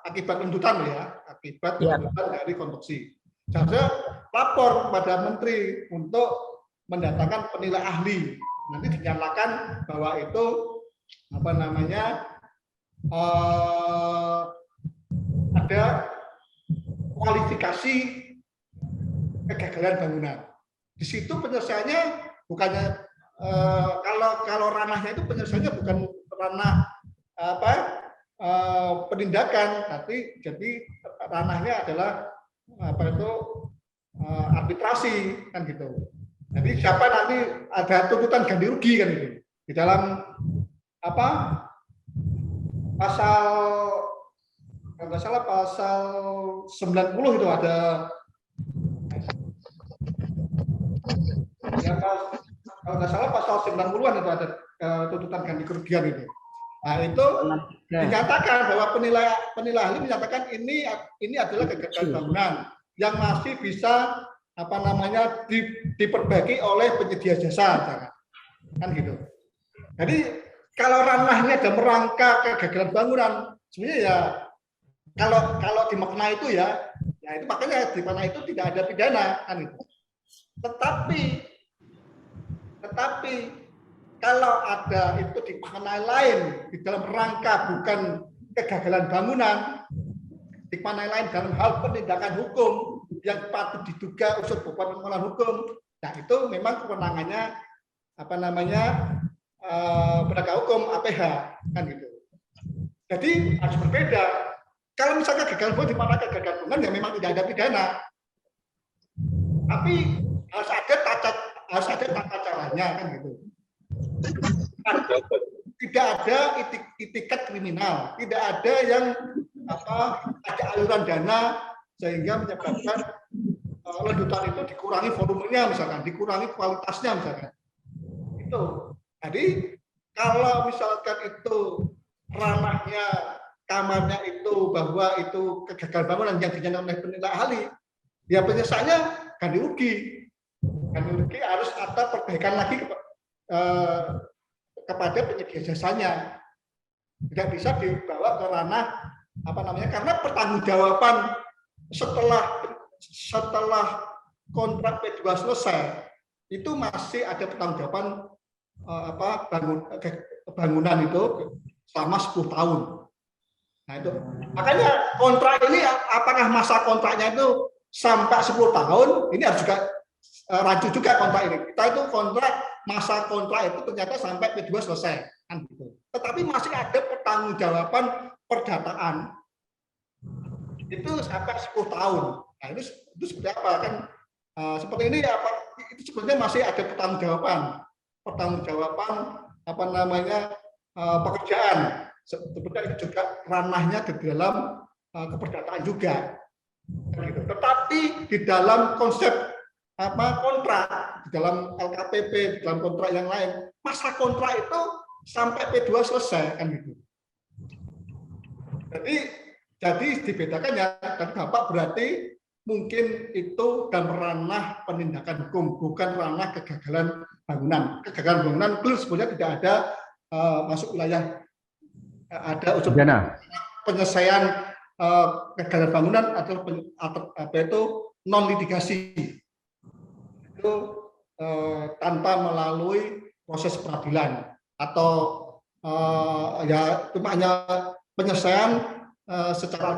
[SPEAKER 2] akibat lendutan ya, akibat lendutan dari konstruksi. Seharusnya lapor pada menteri untuk mendatangkan penilai ahli. Nanti dinyatakan bahwa itu ada kualifikasi kegagalan bangunan. Di situ penyelesaiannya bukannya kalau ranahnya itu penyelesaiannya bukan ranah penindakan, tapi jadi ranahnya adalah arbitrasi kan gitu. Jadi siapa nanti ada tuntutan ganti rugi kan gitu di dalam pasal kalau nggak salah pasal 90 itu ada ya, kalau nggak salah pasal 90-an itu ada tuntutan ganti kerugian itu. Nah itu dinyatakan bahwa penilai ahli menyatakan ini adalah kegagalan bangunan yang masih bisa diperbaiki oleh penyedia jasa, kan gitu. Jadi kalau ranahnya ada merangka kegagalan bangunan, sebenarnya ya kalau dimakna itu ya itu makanya di mana itu tidak ada pidana, kan itu. Tetapi kalau ada itu dimaknai lain di dalam rangka bukan kegagalan bangunan, dimaknai lain dalam hal penindakan hukum yang patut diduga unsur bobot pengelolaan hukum, nah itu memang kewenangannya penegak hukum APH, kan gitu. Jadi harus berbeda. Kalau misalnya gagal bangunan dimana kegagalan bangunan ya memang tidak ada pidana, tapi harus ada tata caranya, kan gitu. Tidak ada itikat kriminal, tidak ada yang ada aliran dana sehingga menyebabkan ledutan itu dikurangi volumenya misalkan, dikurangi kualitasnya misalkan. Itu. Jadi kalau misalkan itu ranahnya kamarnya itu bahwa itu kegagalan bangunan yang dinyatakan oleh penilai ahli, ya penyelesaiannya ganti rugi. Ganti rugi harus ada perbaikan lagi kepada penyedia jasanya. Tidak bisa dibawa ke ranah karena pertanggungjawaban setelah kontrak P2 selesai itu masih ada pertanggungjawaban bangunan itu selama 10 tahun. Nah itu makanya kontrak ini apakah masa kontraknya itu sampai 10 tahun, ini harus juga rancu juga kontrak ini. Kita itu kontrak masa kontrak itu ternyata sampai P2 selesai, kan gitu. Tetapi masih ada pertanggungjawaban perdataan itu sampai 10 tahun. Nah itu seperti apa kan? Seperti ini itu sebenarnya masih ada pertanggungjawaban pekerjaan. Sebenarnya itu juga ranahnya di dalam keperdataan juga. Gitu. Tetapi di dalam konsep kontrak, di dalam LKPP, di dalam kontrak yang lain, masa kontrak itu sampai P2 selesai, kan gitu. Jadi dibedakan ya, dan Bapak berarti mungkin itu dalam ranah penindakan hukum, bukan ranah kegagalan bangunan. Kegagalan bangunan itu sebenarnya tidak ada masuk wilayah ada unsur penyelesaian kegagalan bangunan atau non litigasi itu tanpa melalui proses peradilan atau ya cuma hanya penyelesaian secara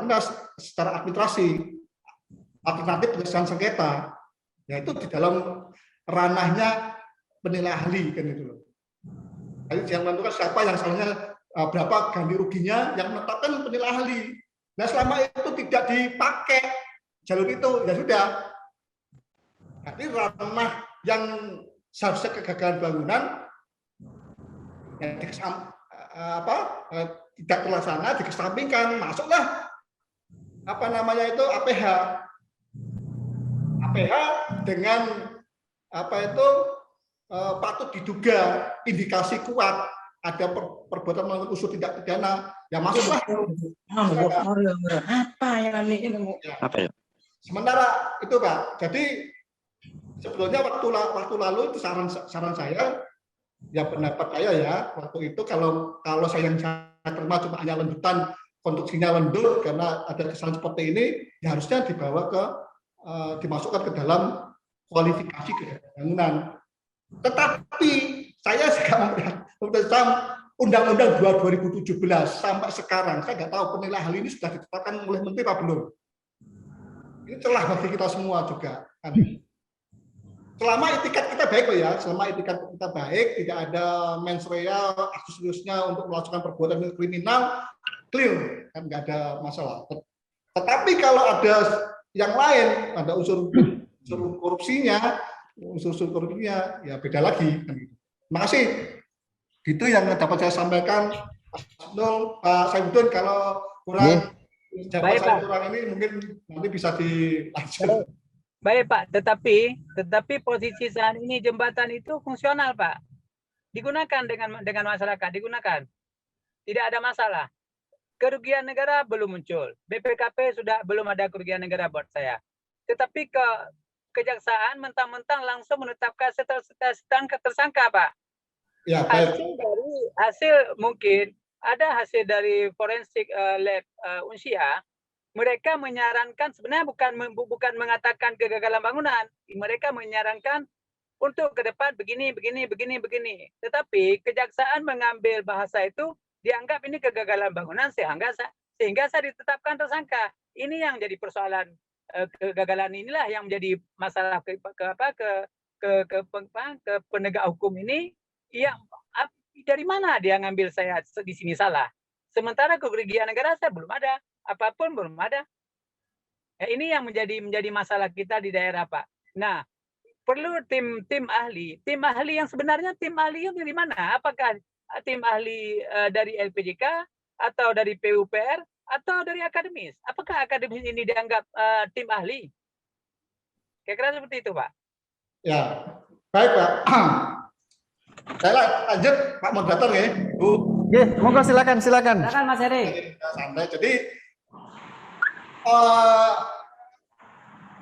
[SPEAKER 2] administrasi alternatif penyelesaian sengketa, yaitu di dalam ranahnya penilai ahli, kan itu loh. Jadi yang menentukan siapa yang salahnya berapa ganti ruginya, yang menetapkan penilai ahli. Nah selama itu tidak dipakai jalur itu ya sudah. Jadi ranah yang seharusnya kegagalan bangunan yang tidak terlaksana, dikesampingkan, masuklah APH. APH dengan patut diduga indikasi kuat ada perbuatan melakukan unsur tindak pidana, ya masuklah. Sementara itu Pak, jadi sebetulnya waktu lalu itu saran saya, ya pendapat saya ya waktu itu kalau saya yang saya terima cuma hanya lendutan, konstruksinya lendut karena ada kesalahan seperti ini, ya harusnya dimasukkan ke dalam kualifikasi bangunan. Tetapi saya juga melihat Undang-Undang 2017 sampai sekarang saya nggak tahu penilai ahli ini sudah ditetapkan oleh Menteri apa belum. Ini celah bagi kita semua juga. Selama etikat kita baik loh ya, selama etikat kita baik, tidak ada mens rea, seriusnya untuk melakukan perbuatan kriminal, clear, kan nggak ada masalah. Tetapi kalau ada yang lain, ada unsur korupsinya, ya beda lagi. Terima kasih. Itu yang dapat saya sampaikan. Nul, Pak Saibudin, kalau kurang
[SPEAKER 1] Nggih.
[SPEAKER 2] jawaban
[SPEAKER 6] Baik,
[SPEAKER 2] saya
[SPEAKER 6] Pak.
[SPEAKER 2] kurang ini mungkin nanti bisa dilanjut.
[SPEAKER 6] Baik Pak, tetapi posisi saat ini jembatan itu fungsional Pak, digunakan dengan masyarakat, digunakan, tidak ada masalah. Kerugian negara belum muncul, BPKP sudah belum ada kerugian negara buat saya. Tetapi kejaksaan mentang-mentang langsung menetapkan tersangka Pak.
[SPEAKER 2] Ya, baik.
[SPEAKER 6] Hasil mungkin ada hasil dari forensik lab Unsia. Mereka menyarankan sebenarnya bukan mengatakan kegagalan bangunan, mereka menyarankan untuk ke depan begini. Tetapi kejaksaan mengambil bahasa itu dianggap ini kegagalan bangunan sehingga saya ditetapkan tersangka. Ini yang jadi persoalan, kegagalan inilah yang menjadi masalah ke penegak hukum ini. Yang dari mana dia ngambil saya di sini salah? Sementara kerugian negara saya belum ada. Apapun belum ada. Ya, ini yang menjadi masalah kita di daerah Pak. Nah, perlu tim ahli yang sebenarnya tim ahli yang dari mana? Apakah tim ahli dari LPJK atau dari PUPR atau dari akademis? Apakah akademis ini dianggap tim ahli? Kira-kira seperti itu Pak. Ya,
[SPEAKER 2] baik Pak. Saya lanjut Pak Moderator ya, Bu.
[SPEAKER 1] Nggih, monggo silakan.
[SPEAKER 3] Silakan Mas Heri.
[SPEAKER 2] Santai. Jadi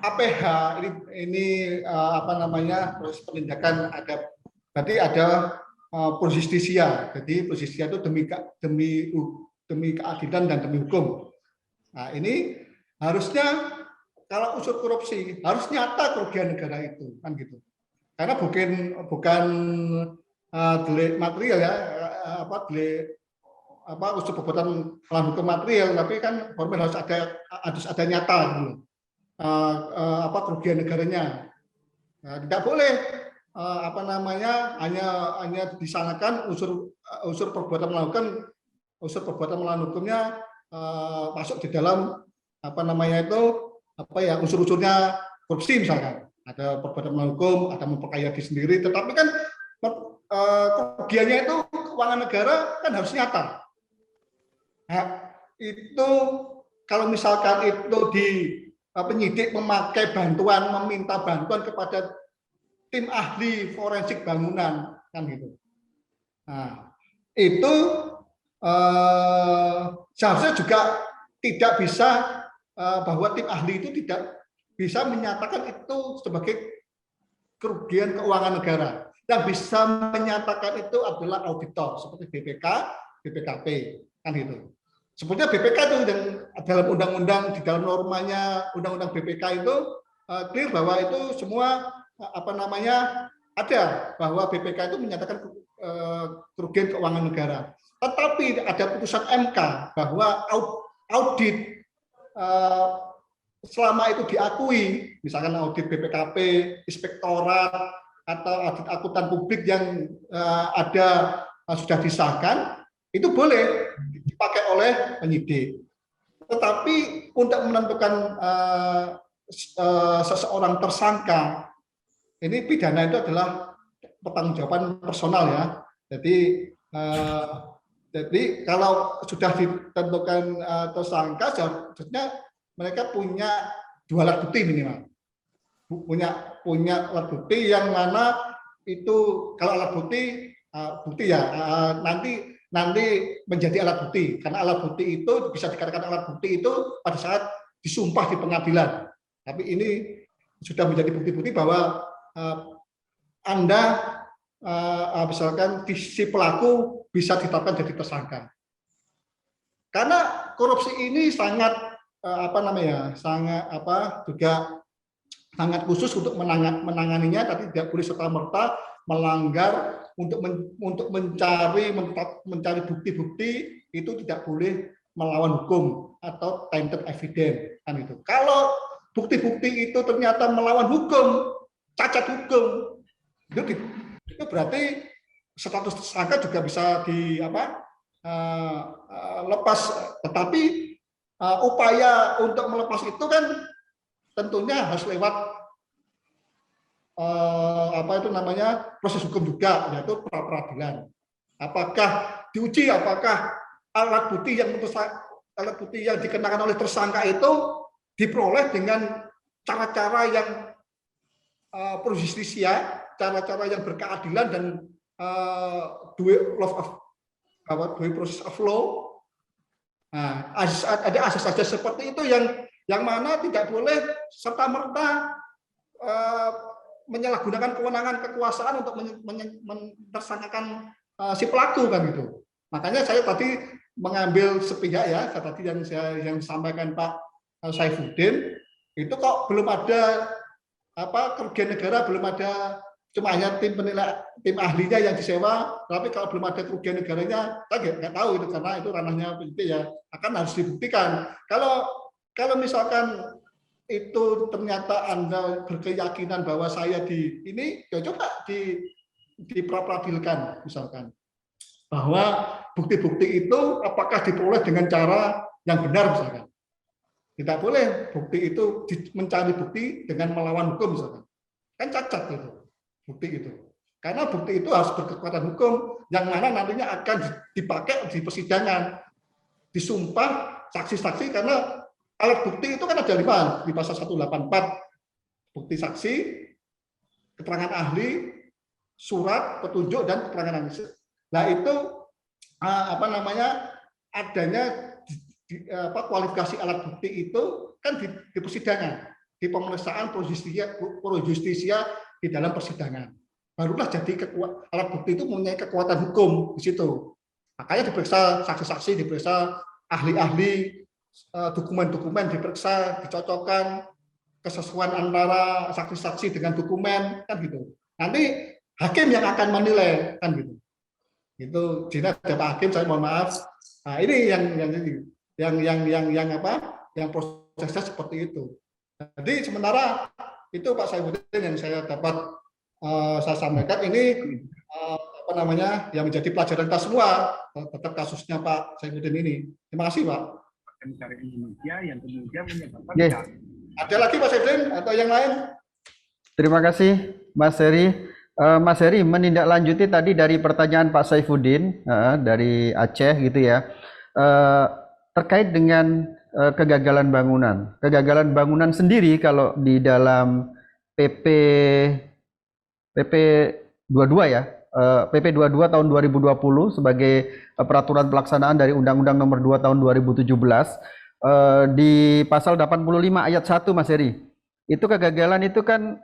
[SPEAKER 2] APH ini apa namanya, proses penindakan berarti ada proses justisia. Jadi proses justisia itu demi keadilan dan demi hukum. Nah, ini harusnya kalau unsur korupsi harus nyata kerugian negara itu, kan gitu. Karena bukan delik material ya, unsur perbuatan melawan hukum material, tapi kan formal harus ada nyata gitu. Kerugian negaranya. Nah, tidak boleh hanya disangkakan unsur perbuatan melawan hukumnya masuk di dalam unsur-unsurnya korupsi misalkan. Ada perbuatan melawan hukum, ada memperkaya diri sendiri, tetapi kan kerugiannya itu keuangan negara kan harus nyata. Nah, itu kalau misalkan itu penyidik meminta bantuan kepada tim ahli forensik bangunan, kan gitu. Nah, itu seharusnya juga tidak bisa bahwa tim ahli itu tidak bisa menyatakan itu sebagai kerugian keuangan negara. Yang bisa menyatakan itu adalah auditor seperti BPK, BPKP, kan gitu. Sebetulnya BPK itu dalam undang-undang, di dalam normanya undang-undang BPK itu clear bahwa itu semua ada bahwa BPK itu menyatakan kerugian keuangan negara. Tetapi ada putusan MK bahwa audit selama itu diakui, misalkan audit BPKP, inspektorat atau audit akuntan publik yang sudah disahkan, itu boleh dipakai oleh penyidik. Tetapi untuk menentukan seseorang tersangka, ini pidana itu adalah pertanggungjawaban personal ya. Jadi kalau sudah ditentukan tersangka, seharusnya mereka punya 2 alat bukti minimal. Punya alat bukti yang mana itu kalau alat bukti nanti menjadi alat bukti, karena alat bukti itu bisa dikatakan alat bukti itu pada saat disumpah di pengadilan. Tapi ini sudah menjadi bukti-bukti bahwa Anda misalkan si pelaku bisa ditetapkan jadi tersangka. Karena korupsi ini sangat sangat khusus untuk menanganinya, tapi tidak boleh serta-merta melanggar untuk mencari bukti-bukti, itu tidak boleh melawan hukum atau tainted evidence, kan itu. Kalau bukti-bukti itu ternyata melawan hukum, cacat hukum, itu berarti status tersangka juga bisa lepas. Tetapi upaya untuk melepas itu kan tentunya harus lewat proses hukum juga, yaitu pra peradilan. Apakah diuji, apakah alat bukti yang dikenakan oleh tersangka itu diperoleh dengan cara-cara yang pro justisia, cara-cara yang berkeadilan dan due process of law. Nah, ada asas-asas seperti itu yang mana tidak boleh serta-merta menyalahgunakan kewenangan kekuasaan untuk mentersangkakan si pelaku kan gitu. Makanya saya tadi mengambil sepihak ya, tadi yang disampaikan Pak Saifuddin itu kok belum ada kerugian negara, belum ada, cuma hanya tim ahlinya yang disewa, tapi kalau belum ada kerugian negaranya, kita nggak tahu itu karena itu ranahnya penyidik ya, akan harus dibuktikan. Kalau misalkan itu ternyata Anda berkeyakinan bahwa saya ini, ya coba diperapradilkan misalkan bahwa bukti-bukti itu apakah diperoleh dengan cara yang benar misalkan. Tidak boleh bukti itu mencari bukti dengan melawan hukum misalkan. Kan cacat itu bukti itu. Karena bukti itu harus berkekuatan hukum yang mana nantinya akan dipakai di persidangan. Disumpah saksi-saksi karena alat bukti itu kan ada 5 di pasal 184. Bukti saksi, keterangan ahli, surat, petunjuk dan keterangan ahli. Nah itu adanya kualifikasi alat bukti itu kan di persidangan, di pemeriksaan pro justisia di dalam persidangan. Barulah jadi alat bukti itu mempunyai kekuatan hukum di situ. Makanya diperiksa saksi-saksi, diperiksa ahli-ahli, dokumen-dokumen diperiksa, dicocokkan kesesuaian antara saksi-saksi dengan dokumen kan gitu. Nanti hakim yang akan menilai kan gitu. Itu jika ada Pak Hakim, saya mohon maaf. Nah, ini yang prosesnya seperti itu. Jadi sementara itu Pak Saifuddin yang saya dapat saya sampaikan ini yang menjadi pelajaran kita semua tetap kasusnya Pak Saifuddin ini. Terima kasih Pak.
[SPEAKER 7] Negara Indonesia yang kemudian menyebabkan
[SPEAKER 2] ada lagi Pak Saifuddin atau yang lain?
[SPEAKER 1] Terima kasih Mas Heri. Mas Heri menindaklanjuti tadi dari pertanyaan Pak Saifuddin dari Aceh gitu ya, terkait dengan kegagalan bangunan. Kegagalan bangunan sendiri kalau di dalam PP 22 ya, PP 22 tahun 2020 sebagai peraturan pelaksanaan dari Undang-Undang Nomor 2 tahun 2017 di pasal 85 ayat 1 Mas Heri. Itu kegagalan itu kan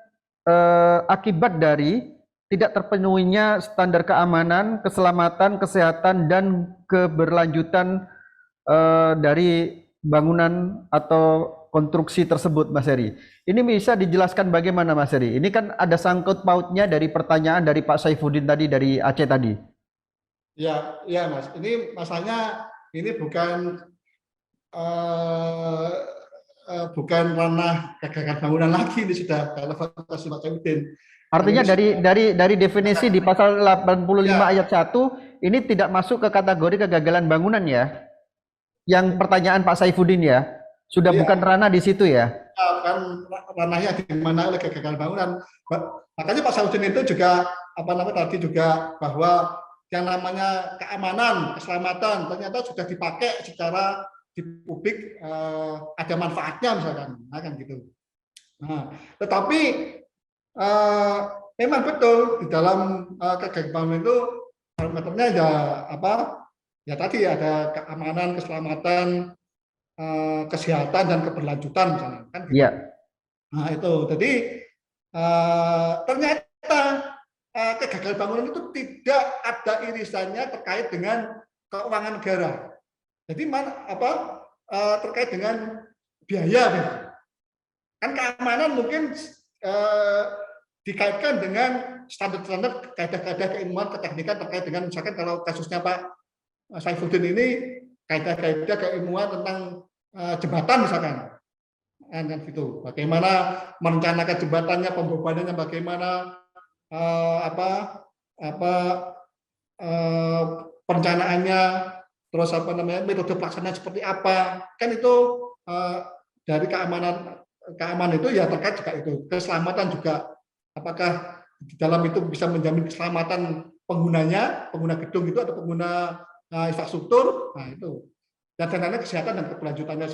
[SPEAKER 1] akibat dari tidak terpenuhinya standar keamanan, keselamatan, kesehatan, dan keberlanjutan dari bangunan atau konstruksi tersebut, Mas Heri. Ini bisa dijelaskan bagaimana, Mas Heri? Ini kan ada sangkut pautnya dari pertanyaan dari Pak Saifuddin tadi, dari Aceh tadi.
[SPEAKER 2] Ya, Mas. Ini masalahnya ini bukan ranah kegagalan bangunan lagi, ini sudah kalau Pak Saifuddin.
[SPEAKER 1] Artinya dari definisi di pasal 85 ayat 1 ini tidak masuk ke kategori kegagalan bangunan ya. Yang pertanyaan Pak Saifuddin ya. Sudah bukan ranah di situ ya.
[SPEAKER 2] Kan ranahnya di mana oleh kegagalan bangunan. Makanya Pak Saifuddin itu juga tadi juga bahwa yang namanya keamanan, keselamatan ternyata sudah dipakai secara di publik, ada manfaatnya misalkan, kan gitu. Nah, tetapi memang betul di dalam kegagalan bangunan itu parameternya ya tadi ada keamanan, keselamatan, kesehatan dan keberlanjutan misalnya kan gitu.
[SPEAKER 1] Iya.
[SPEAKER 2] Nah itu jadi ternyata kegagalan bangunan itu tidak ada irisannya terkait dengan keuangan negara. Jadi terkait dengan biaya kan keamanan mungkin dikaitkan dengan standar-standar kaidah-kaidah keilmuan keteknikan terkait dengan misalkan kalau kasusnya Pak Saifuddin ini kaidah-kaidah keilmuan tentang jembatan misalkan kan gitu, bagaimana merencanakan jembatannya, pembebanannya bagaimana, perencanaannya, terus metode pelaksanaan seperti apa, kan itu dari keamanan itu ya terkait juga itu, keselamatan juga, apakah di dalam itu bisa menjamin keselamatan pengguna gedung itu atau pengguna infrastruktur, nah itu. Dan lain-lain kesehatan dan keberlanjutannya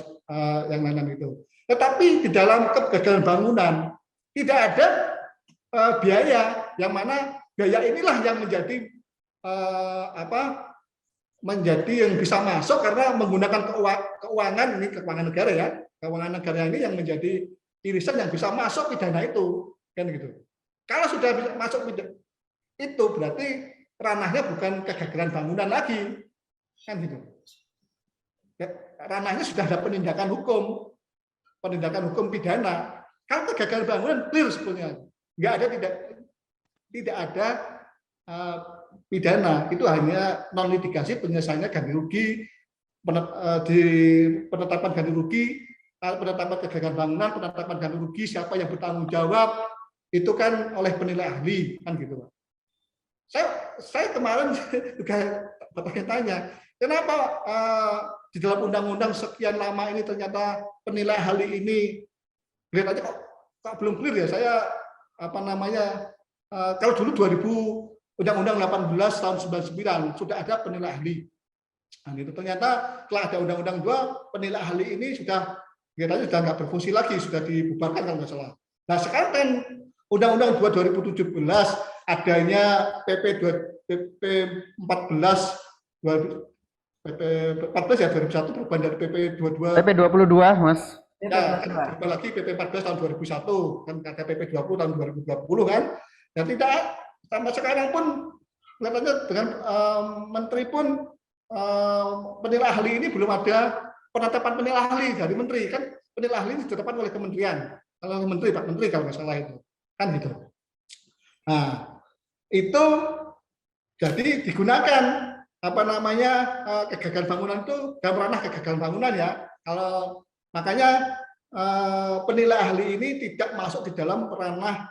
[SPEAKER 2] yang lain-lain itu. Tetapi di dalam kegagalan bangunan tidak ada biaya, yang mana biaya inilah yang menjadi menjadi yang bisa masuk karena menggunakan keuangan negara ya, keuangan negara ini yang menjadi irisan yang bisa masuk pidana itu, kan gitu. Kalau sudah bisa masuk itu berarti ranahnya bukan kegagalan bangunan lagi, kan gitu. Ranahnya sudah ada penindakan hukum pidana. Kalau kegagalan bangunan clear sebetulnya, nggak ada tidak ada pidana, itu hanya non litigasi penyelesaiannya ganti rugi, di penetapan ganti rugi, penetapan kegagalan bangunan, penetapan ganti rugi, siapa yang bertanggung jawab itu kan oleh penilai ahli, kan gitu. Saya kemarin juga bertanya, kenapa di dalam undang-undang sekian lama ini ternyata penilai ahli ini lihat aja kok belum clear ya. Saya kalau dulu 2000 Undang-Undang 18 tahun 99 sudah ada penilai ahli. Nah, gitu. Ternyata setelah ada Undang-Undang 2, penilai ahli ini sudah nggak berfungsi lagi, sudah dibubarkan kalau nggak salah. Nah sekarang kan Undang-Undang 2 2017 adanya PP 14 ya 2001 perubahan dari PP 22
[SPEAKER 1] PP 22 Mas.
[SPEAKER 2] Ya, berubah lagi PP 14 tahun 2001 kan ada PP 20 tahun 2020 kan. Dan tidak sampai sekarang pun kelihatannya dengan menteri pun penilai ahli ini belum ada penetapan penilai ahli dari menteri, kan penilai ahli ini ditetapkan oleh kementerian, kalau menteri Pak Menteri kalau nggak salah itu kan gitu. Nah itu jadi digunakan kegagalan bangunan itu dalam ranah kegagalan bangunan ya. Kalau makanya penilai ahli ini tidak masuk di dalam ranah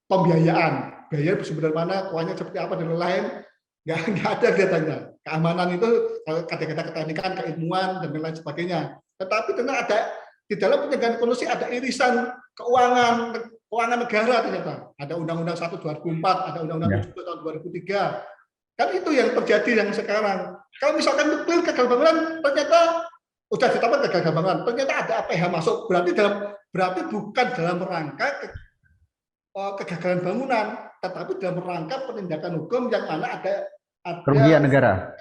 [SPEAKER 2] pembiayaan, biaya bersumber dari mana, keuangannya seperti apa dan lain-lain, nggak ada kelihatannya. Keamanan itu kata-kata keteknikan, keilmuan dan lain sebagainya. Tetapi ternyata ada di dalam pencegahan korupsi ada irisan keuangan negara ternyata. Ada Undang-Undang 1 2004, ada Undang-Undang 7 tahun 2003. Kan itu yang terjadi yang sekarang. Kalau misalkan clear kegagalan bangunan, ternyata sudah ditetapkan kegagalan bangunan, ternyata ada APH masuk, berarti bukan dalam rangka kegagalan bangunan, tetapi dalam rangka penindakan hukum yang mana ada
[SPEAKER 1] kerugian negara,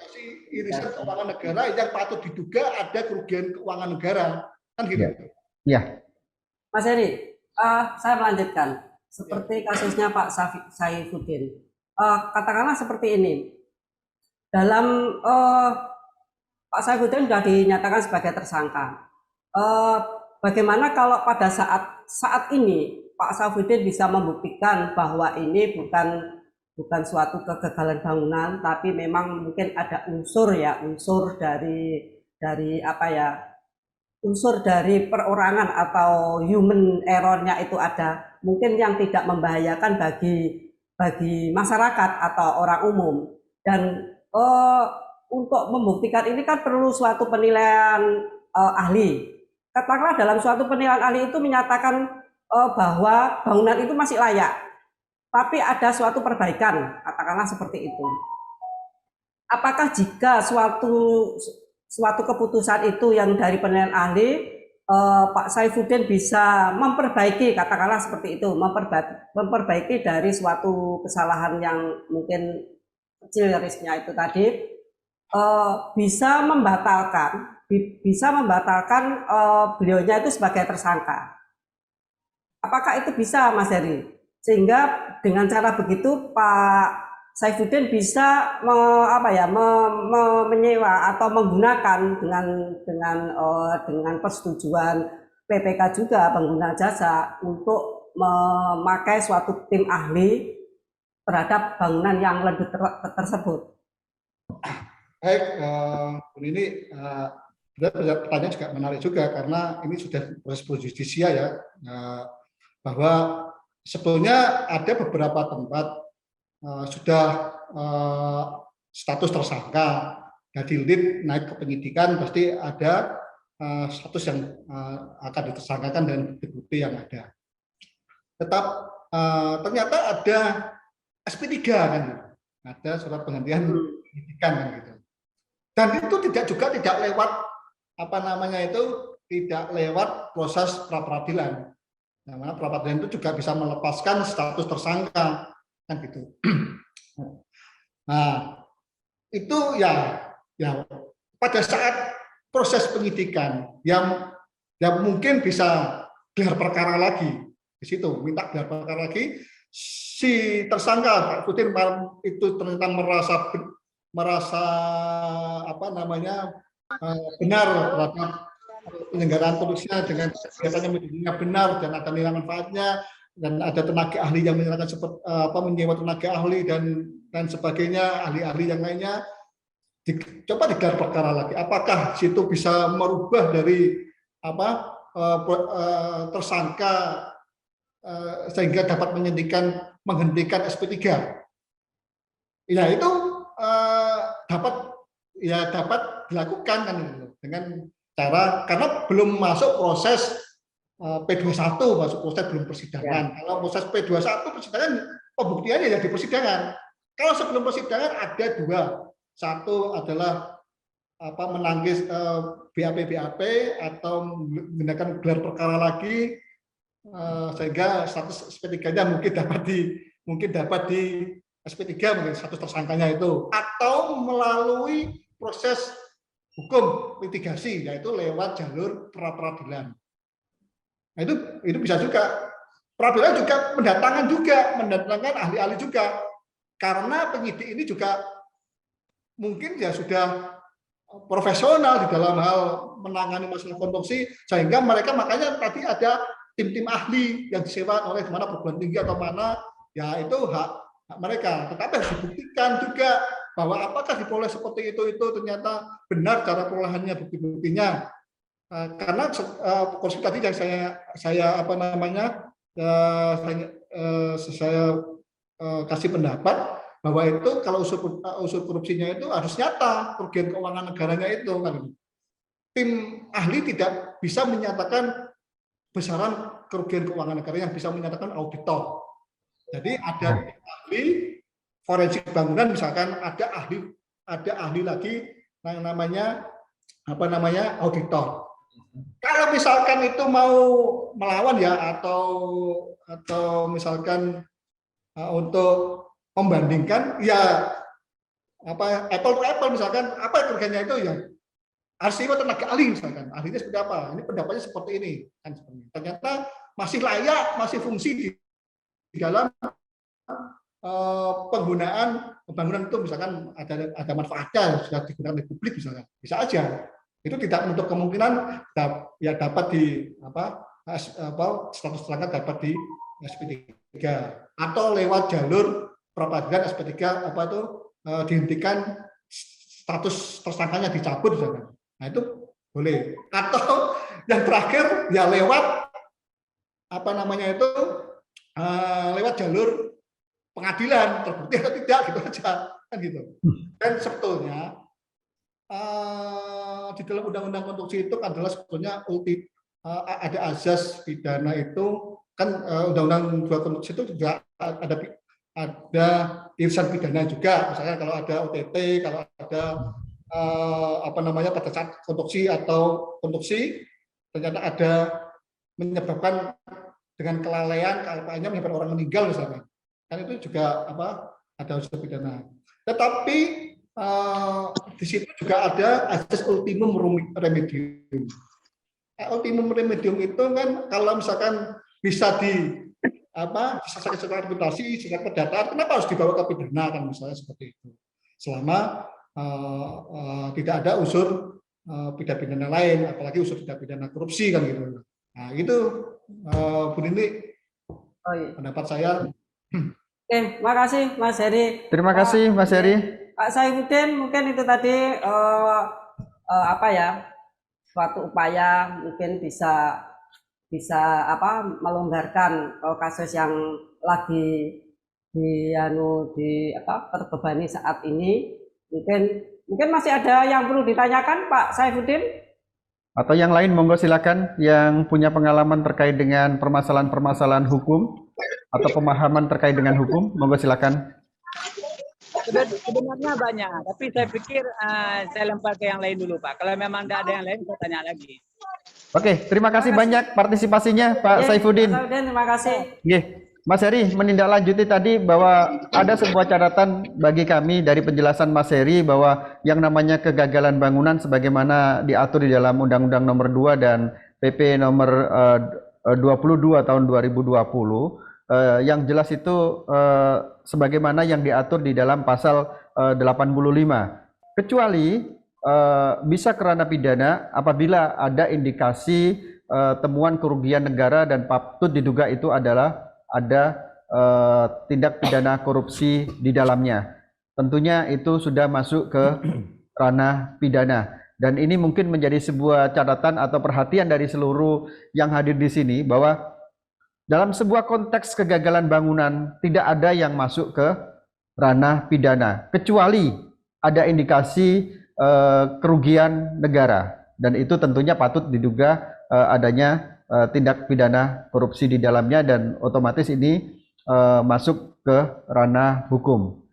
[SPEAKER 2] irisan keuangan negara yang patut diduga ada kerugian keuangan negara, kan gitu.
[SPEAKER 1] Iya.
[SPEAKER 3] Mas Heri, saya melanjutkan seperti kasusnya Pak Saifuddin. Katakanlah seperti ini, dalam Pak Saifuddin sudah dinyatakan sebagai tersangka. Bagaimana kalau pada saat ini Pak Saifuddin bisa membuktikan bahwa ini bukan suatu kegagalan bangunan, tapi memang mungkin ada unsur dari perorangan atau human error-nya itu ada, mungkin yang tidak membahayakan bagi masyarakat atau orang umum. Dan untuk membuktikan ini kan perlu suatu penilaian ahli. Katakanlah dalam suatu penilaian ahli itu menyatakan bahwa bangunan itu masih layak, tapi ada suatu perbaikan, katakanlah seperti itu. Apakah jika suatu keputusan itu yang dari penilaian ahli, Pak Saifuddin bisa memperbaiki, katakanlah seperti itu, memperbaiki dari suatu kesalahan yang mungkin kecil risknya itu tadi, bisa membatalkan beliaunya itu sebagai tersangka. Apakah itu bisa, Mas Heri? Sehingga dengan cara begitu Pak Saifuddin bisa menyewa atau menggunakan dengan persetujuan PPK juga pengguna jasa untuk memakai suatu tim ahli terhadap bangunan yang lebih tersebut.
[SPEAKER 2] Baik, ini pertanyaan juga menarik juga karena ini sudah proses justisia ya, bahwa sebetulnya ada beberapa tempat sudah status tersangka, jadi lead naik ke penyidikan pasti ada status yang akan ditersangkakan dan bukti yang ada. Tetap ternyata ada SP3 kan, ada surat penghentian penyidikan kan gitu. Dan itu tidak lewat apa namanya itu, tidak lewat proses pra peradilan. Nah, pra peradilan itu juga bisa melepaskan status tersangka, kan gitu. Nah, itu ya pada saat proses penyidikan yang mungkin bisa gelar perkara lagi di situ, minta gelar perkara lagi, si tersangka Pak Putin itu ternyata merasa apa namanya benar terhadap penyelenggaraan korupsinya dengan kegiatannya metodenya benar dan ada nilai manfaatnya, dan ada tenaga ahli yang menyerahkan seperti menyewa tenaga ahli dan sebagainya, ahli-ahli yang lainnya, coba digelar perkara lagi. Apakah situ bisa merubah dari tersangka sehingga dapat menghentikan SP3? Ya itu dapat dilakukan kan dengan cara, karena belum masuk proses P21, masuk proses belum persidangan. Kalau proses P21 persidangan, pembuktiannya ya di persidangan. Kalau sebelum persidangan ada dua, satu adalah menangkis BAP atau menggunakan gelar perkara lagi sehingga status SP3-nya mungkin dapat di SP3 mungkin status tersangkanya itu, atau melalui proses hukum litigasi yaitu lewat jalur pra peradilan. Nah, itu bisa juga. Peradilan juga mendatangkan ahli-ahli juga, karena penyidik ini juga mungkin ya sudah profesional di dalam hal menangani masalah konstruksi, sehingga mereka makanya tadi ada tim-tim ahli yang disewa oleh mana perguruan tinggi atau mana, ya itu hak mereka. Tetapi harus dibuktikan juga bahwa apakah diperoleh seperti itu ternyata benar cara perolehannya, bukti-buktinya. Karena kursi tadi yang saya kasih pendapat bahwa itu kalau unsur korupsinya itu harus nyata, kerugian keuangan negaranya itu kan. Tim ahli tidak bisa menyatakan besaran kerugian keuangan negara, yang bisa menyatakan auditor. Jadi ada ahli forensik bangunan misalkan, ada ahli lagi yang namanya auditor. Kalau misalkan itu mau melawan ya atau misalkan untuk membandingkan ya apple to apple, misalkan apa kerugiannya itu ya arsiwa tenaga ahli misalkan, ahlinya seperti apa, ini pendapatnya seperti ini kan, ternyata masih layak, masih fungsi di dalam pembangunan itu, misalkan ada manfaatnya sudah digunakan oleh publik misalkan, bisa aja itu tidak menutup kemungkinan ya dapat di status tersangka dapat di SP3, atau lewat jalur pra peradilan SP3 dihentikan, status tersangkanya dicabut misalkan. Nah itu boleh. Atau yang terakhir ya lewat lewat jalur pengadilan, terbukti atau tidak, gitu aja kan gitu. Dan sebetulnya di dalam undang-undang konstruksi itu adalah sebetulnya ada azas pidana itu kan, undang-undang 2 konstruksi itu juga ada irisan pidana juga, misalnya kalau ada OTT, kalau ada pada saat konstruksi atau konstruksi ternyata ada menyebabkan dengan kelalaian, kelalaiannya menyebabkan orang meninggal misalnya, kan itu juga ada unsur pidana. Tetapi di situ juga ada azas ultimum remedium. Ultimum remedium itu kan kalau misalkan bisa diselesaikan secara argumentasi, secara pendataan, kenapa harus dibawa ke pidana kan, misalnya seperti itu. Selama tidak ada unsur tindak pidana lain, apalagi unsur tindak pidana korupsi kan gitu. Nah itu Bu Nini, pendapat saya.
[SPEAKER 3] Oke, makasih Mas Heri.
[SPEAKER 1] Terima kasih Mas Heri.
[SPEAKER 3] Pak Saifuddin, mungkin itu tadi suatu upaya mungkin bisa melonggarkan kasus yang lagi terbebani saat ini. Mungkin masih ada yang perlu ditanyakan Pak Saifuddin?
[SPEAKER 1] Atau yang lain monggo silakan, yang punya pengalaman terkait dengan permasalahan-permasalahan hukum atau pemahaman terkait dengan hukum, monggo silakan.
[SPEAKER 6] Sebenarnya banyak, tapi saya pikir saya lempar ke yang lain dulu, Pak. Kalau memang tidak ada yang lain, saya tanya lagi.
[SPEAKER 1] Oke, terima kasih banyak partisipasinya Pak
[SPEAKER 3] Oke,
[SPEAKER 1] Saifuddin.
[SPEAKER 3] Pak Saifuddin, terima kasih.
[SPEAKER 1] Oke, Mas Heri menindaklanjuti tadi bahwa ada sebuah catatan bagi kami dari penjelasan Mas Heri bahwa yang namanya kegagalan bangunan sebagaimana diatur di dalam Undang-Undang Nomor 2 dan PP Nomor 22 tahun 2020, yang jelas itu sebagaimana yang diatur di dalam pasal 85. Kecuali bisa kerana pidana apabila ada indikasi temuan kerugian negara dan patut diduga itu adalah ada tindak pidana korupsi di dalamnya. Tentunya itu sudah masuk ke ranah pidana. Dan ini mungkin menjadi sebuah catatan atau perhatian dari seluruh yang hadir di sini bahwa dalam sebuah konteks kegagalan bangunan tidak ada yang masuk ke ranah pidana kecuali ada indikasi kerugian negara, dan itu tentunya patut diduga adanya tindak pidana korupsi di dalamnya dan otomatis ini masuk ke ranah hukum.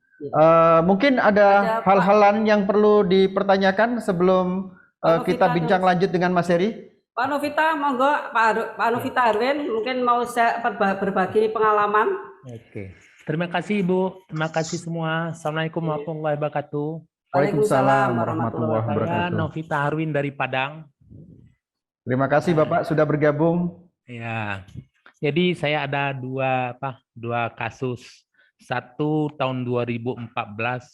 [SPEAKER 1] Mungkin ada hal-hal lain yang perlu dipertanyakan sebelum kita bincang lanjut dengan Mas Heri.
[SPEAKER 3] Pak Novita, monggo Pak Novita Arwin mungkin mau saya berbagi pengalaman.
[SPEAKER 8] Oke, terima kasih Ibu, terima kasih semua. Assalamualaikum warahmatullahi wabarakatuh.
[SPEAKER 1] Waalaikumsalam warahmatullahi
[SPEAKER 8] Saya
[SPEAKER 1] wabarakatuh.
[SPEAKER 8] Novita Harwin dari Padang.
[SPEAKER 1] Terima kasih Bapak sudah bergabung.
[SPEAKER 8] Ya, jadi saya ada dua kasus. Satu tahun 2014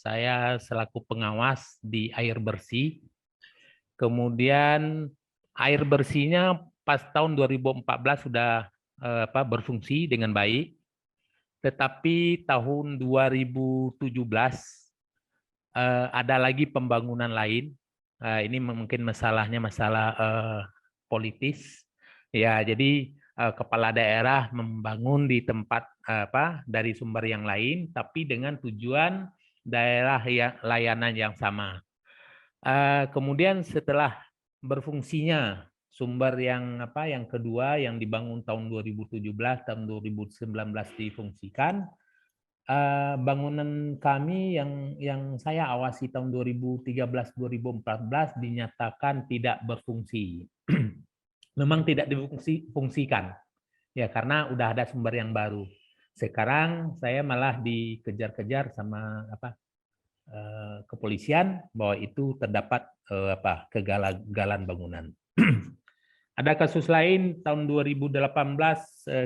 [SPEAKER 8] saya selaku pengawas di air bersih. Kemudian air bersihnya pas tahun 2014 sudah berfungsi dengan baik. Tetapi tahun 2017 ada lagi pembangunan lain. Ini mungkin masalahnya masalah politis. Ya, jadi kepala daerah membangun di tempat dari sumber yang lain, tapi dengan tujuan daerah layanan yang sama. Kemudian setelah berfungsinya sumber yang kedua yang dibangun tahun 2017, tahun 2019 difungsikan. Bangunan kami yang saya awasi tahun 2013-2014 dinyatakan tidak berfungsi. Memang tidak difungsikan, ya karena udah ada sumber yang baru. Sekarang saya malah dikejar-kejar sama kepolisian bahwa itu terdapat kegagalan bangunan. Ada kasus lain tahun 2018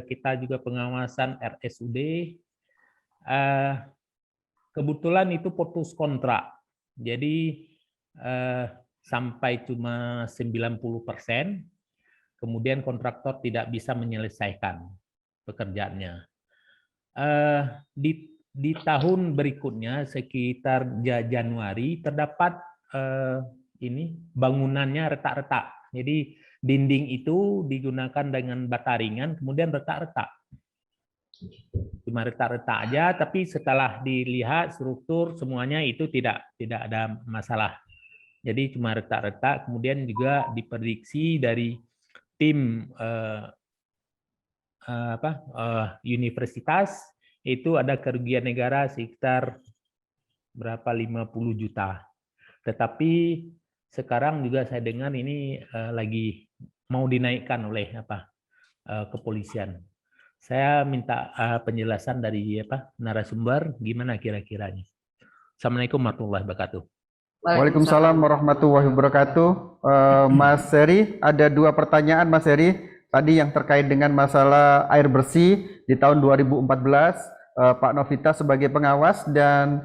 [SPEAKER 8] kita juga pengawasan RSUD. Kebetulan itu putus kontrak, jadi sampai cuma 90%, kemudian kontraktor tidak bisa menyelesaikan pekerjaannya. Di tahun berikutnya sekitar Januari terdapat bangunannya retak-retak, jadi dinding itu digunakan dengan bata ringan, kemudian retak-retak. Cuma retak-retak aja, tapi setelah dilihat struktur semuanya itu tidak ada masalah. Jadi cuma retak-retak, kemudian juga diprediksi dari tim universitas itu ada kerugian negara sekitar berapa 50 juta. Tetapi sekarang juga saya dengar ini lagi mau dinaikkan oleh kepolisian. Saya minta penjelasan dari narasumber gimana kira-kiranya. Assalamualaikum warahmatullahi wabarakatuh.
[SPEAKER 1] Waalaikumsalam warahmatullahi wabarakatuh. Mas Heri, ada dua pertanyaan Mas Heri. Tadi yang terkait dengan masalah air bersih di tahun 2014, Pak Novita sebagai pengawas dan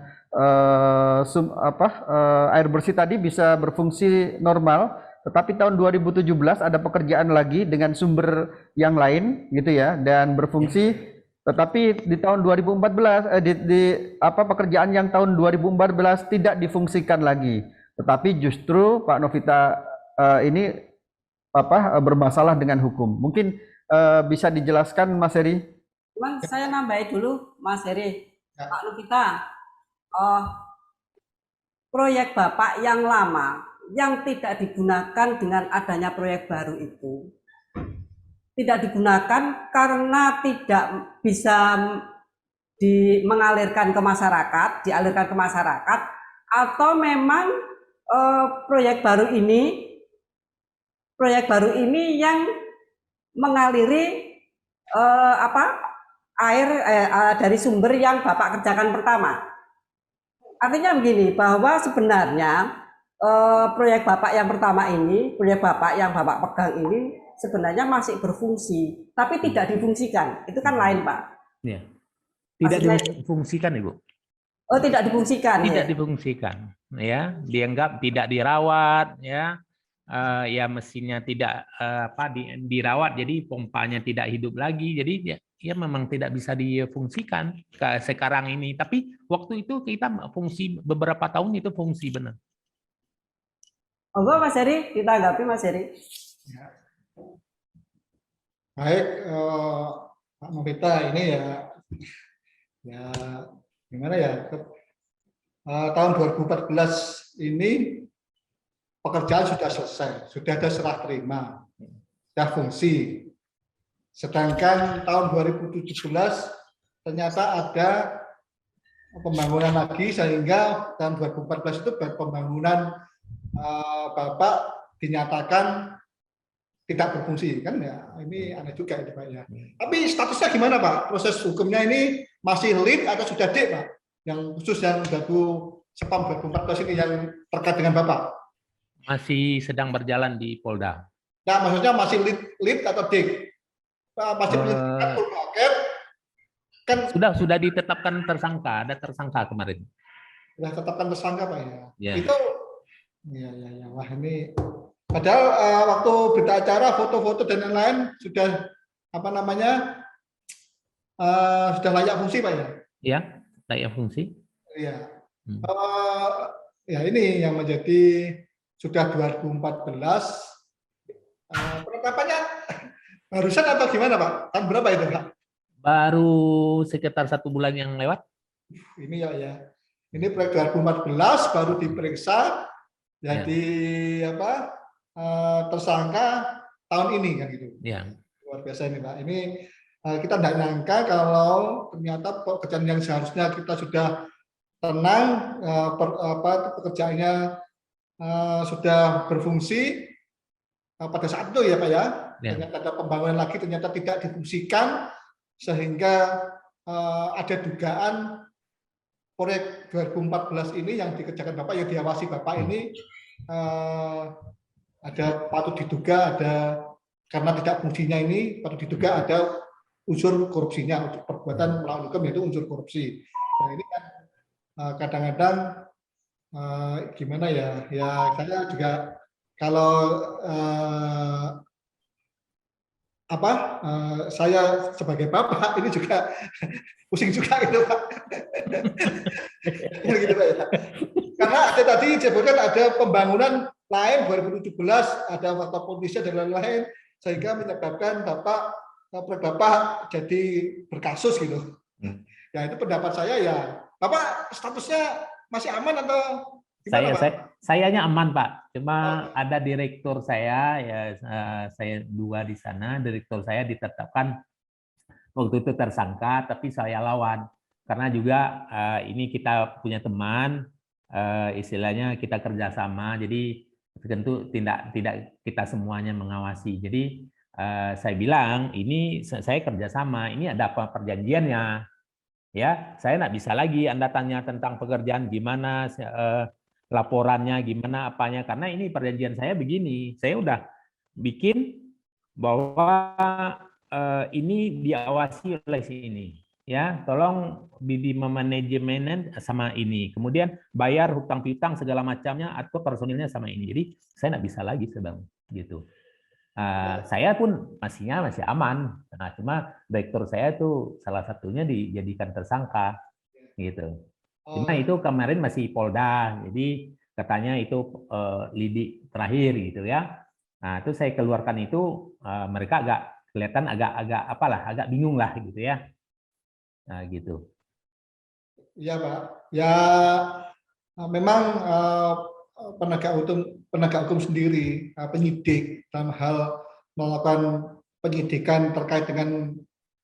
[SPEAKER 1] air bersih tadi bisa berfungsi normal. Tetapi tahun 2017 ada pekerjaan lagi dengan sumber yang lain gitu ya dan berfungsi, tetapi di tahun 2014 pekerjaan yang tahun 2014 tidak difungsikan lagi. Tetapi justru Pak Novita ini bermasalah dengan hukum. Mungkin bisa dijelaskan Mas Heri?
[SPEAKER 3] Cuman saya nambahin dulu Mas Heri. Pak Novita, proyek Bapak yang lama yang tidak digunakan dengan adanya proyek baru itu tidak digunakan karena tidak bisa mengalirkan ke masyarakat, atau memang proyek baru ini yang mengaliri air dari sumber yang Bapak kerjakan pertama. Artinya begini, bahwa sebenarnya proyek Bapak yang pertama ini, proyek Bapak yang Bapak pegang ini sebenarnya masih berfungsi, tapi tidak difungsikan. Itu kan lain, Pak.
[SPEAKER 8] Ya. Tidak difungsikan, Ibu.
[SPEAKER 3] Oh, tidak difungsikan.
[SPEAKER 8] Tidak
[SPEAKER 3] Ya?
[SPEAKER 8] difungsikan, ya. Dianggap tidak dirawat, ya. Ya mesinnya tidak dirawat, jadi pompanya tidak hidup lagi, jadi ya memang tidak bisa difungsikan sekarang ini. Tapi waktu itu kita fungsi beberapa tahun itu fungsi benar.
[SPEAKER 3] Mas Heri, kita anggapi Mas Heri.
[SPEAKER 2] Ya. Baik, Pak Novita, ini ya gimana ya? Tahun 2014 ini pekerjaan sudah selesai, sudah ada serah terima, sudah fungsi. Sedangkan tahun 2017 ternyata ada pembangunan lagi, sehingga tahun 2014 itu pembangunan Bapak dinyatakan tidak berfungsi, kan ya, ini aneh juga itu Pak ya. Tapi statusnya gimana Pak? Proses hukumnya ini masih lead atau sudah D Pak? Yang khusus yang Dagu Sepam 2014 ini yang terkait dengan Bapak?
[SPEAKER 8] Masih sedang berjalan di Polda.
[SPEAKER 2] Nah, maksudnya masih lead atau D? Masih kan
[SPEAKER 8] sudah ditetapkan tersangka, ada tersangka kemarin.
[SPEAKER 2] Sudah tetapkan tersangka Pak ya.
[SPEAKER 8] Ya.
[SPEAKER 2] Itu ya. Wah ini padahal waktu berita acara foto-foto dan lain-lain sudah sudah layak fungsi Pak ya.
[SPEAKER 8] Ya, layak fungsi.
[SPEAKER 2] Iya. Ya ini yang menjadi sudah 2014 penetapannya barusan atau gimana Pak? Tahun berapa itu Pak?
[SPEAKER 8] Baru sekitar 1 bulan yang lewat.
[SPEAKER 2] Ini ya. Ini proyek 2014 baru diperiksa jadi tersangka tahun ini kan gitu.
[SPEAKER 8] Ya.
[SPEAKER 2] Luar biasa ini Pak. Ini kita tidak nyangka kalau ternyata pekerjaan yang seharusnya kita sudah tenang, pekerjaannya sudah berfungsi pada saat itu ya Pak ya. Ternyata ada pembangunan lagi ternyata tidak difungsikan, sehingga ada dugaan proyek 2014 ini yang dikerjakan Bapak, yang diawasi Bapak ini ada patut diduga ada, karena tidak fungsinya ini patut diduga ada unsur korupsinya, untuk perbuatan melawan hukum yaitu unsur korupsi. Nah ini kan kadang-kadang gimana ya, saya juga kalau saya sebagai bapak ini juga pusing juga gitu Pak. Gitu, Pak ya. Karena ada tadi disebutkan ada pembangunan lain 2017, ada faktor politisnya dan lain-lain, sehingga menyebabkan Bapak jadi berkasus gitu. Ya itu pendapat saya ya. Bapak statusnya masih aman atau gimana Pak?
[SPEAKER 8] Sayanya aman Pak, cuma ada direktur saya, ya saya 2 di sana, direktur saya ditetapkan waktu itu tersangka, tapi saya lawan karena juga ini kita punya teman, istilahnya kita kerjasama, jadi tentu tidak kita semuanya mengawasi. Jadi saya bilang ini saya kerjasama, ini ada apa perjanjiannya, ya saya nggak bisa lagi Anda tanya tentang pekerjaan gimana. Laporannya gimana apanya, karena ini perjanjian saya begini, saya udah bikin bahwa ini diawasi oleh sini, ya tolong di manajemen sama ini, kemudian bayar hutang piutang segala macamnya atau personilnya sama ini, jadi saya nggak bisa lagi sedang gitu. Saya pun masih aman, nah cuma direktur saya itu salah satunya dijadikan tersangka gitu. Cuma itu kemarin masih Polda, jadi katanya itu lidik terakhir gitu ya. Nah itu saya keluarkan itu, mereka kelihatan agak bingung lah gitu ya. Nah gitu.
[SPEAKER 2] Iya Pak. Ya memang penegak hukum sendiri, penyidik dalam hal melakukan penyidikan terkait dengan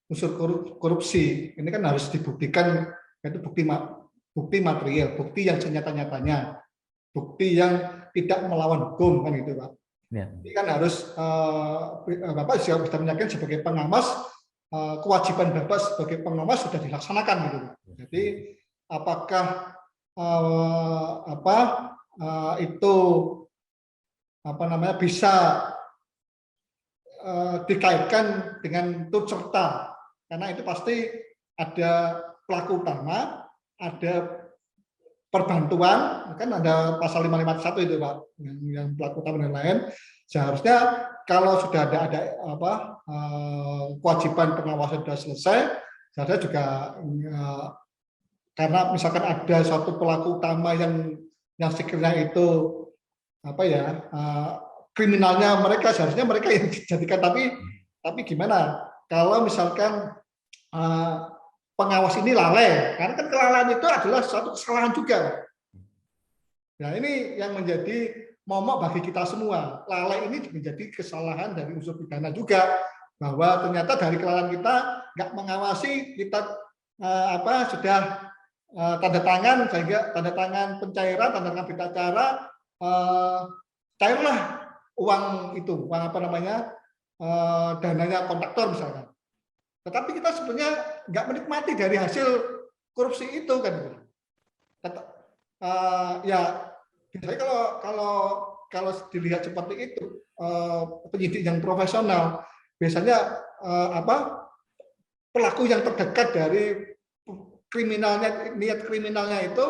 [SPEAKER 2] unsur korupsi. Ini kan harus dibuktikan, itu bukti material, bukti yang senyata-nyatanya, bukti yang tidak melawan hukum kan gitu Pak.
[SPEAKER 8] Ya.
[SPEAKER 2] Ini kan harus Bapak sudah meyakinkan sebagai pengawas, kewajiban Bapak sebagai pengawas sudah dilaksanakan gitu Pak. Jadi apakah itu bisa dikaitkan dengan turut serta, karena itu pasti ada pelaku utama, ada perbantuan, kan ada pasal 551 itu Pak, yang pelaku utama dan lain. Seharusnya kalau sudah ada kewajiban pengawasan sudah selesai, seharusnya juga karena misalkan ada suatu pelaku utama yang sekiranya itu kriminalnya mereka, seharusnya mereka yang dijadikan, tapi gimana kalau misalkan pengawas ini lalai, karena kan kelalaian itu adalah suatu kesalahan juga. Nah ini yang menjadi momok bagi kita semua. Lalai ini menjadi kesalahan dari unsur pidana juga, bahwa ternyata dari kelalaian kita nggak mengawasi, kita sudah tanda tangan, sehingga tanda tangan pencairan, tanda tangan berita acara, cairlah uang itu, uang dananya kontraktor misalkan. Tetapi kita sebenarnya nggak menikmati dari hasil korupsi itu kan. Ya biasanya kalau dilihat seperti itu, penyidik yang profesional biasanya pelaku yang terdekat dari niat kriminalnya itu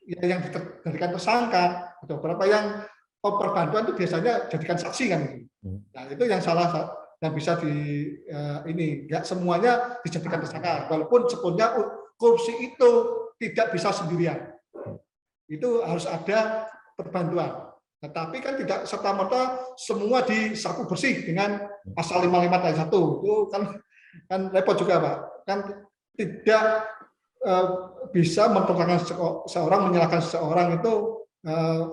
[SPEAKER 2] ya yang dijadikan tersangka, atau beberapa yang perbantuan itu biasanya jadikan saksi kan. Nah itu yang salah, yang bisa nggak semuanya dijadikan tersangka, walaupun sebenarnya korupsi itu tidak bisa sendirian, itu harus ada perbantuan. Tetapi kan tidak serta-merta semua disapu bersih dengan pasal 55 ayat 1, itu kan repot juga Pak, kan tidak bisa mempertanyakan seorang, menyalahkan seseorang itu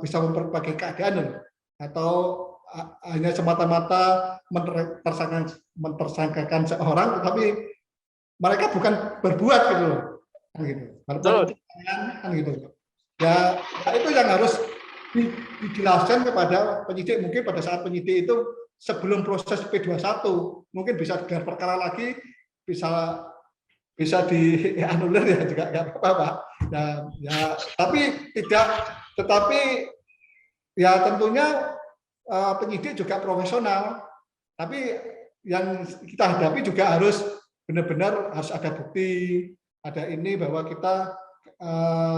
[SPEAKER 2] bisa memperbaiki keadaan, atau hanya semata-mata mentersangkakan seorang, tetapi mereka bukan berbuat gitu loh, kan gitu. Kan gitu. Ya itu yang harus dijelaskan kepada penyidik. Mungkin pada saat penyidik itu sebelum proses P21 mungkin bisa gelar perkara lagi, bisa dianulir ya juga nggak apa-apa Pak. Tetapi ya tentunya penyidik juga profesional, tapi yang kita hadapi juga harus benar-benar harus ada bukti, ada ini bahwa kita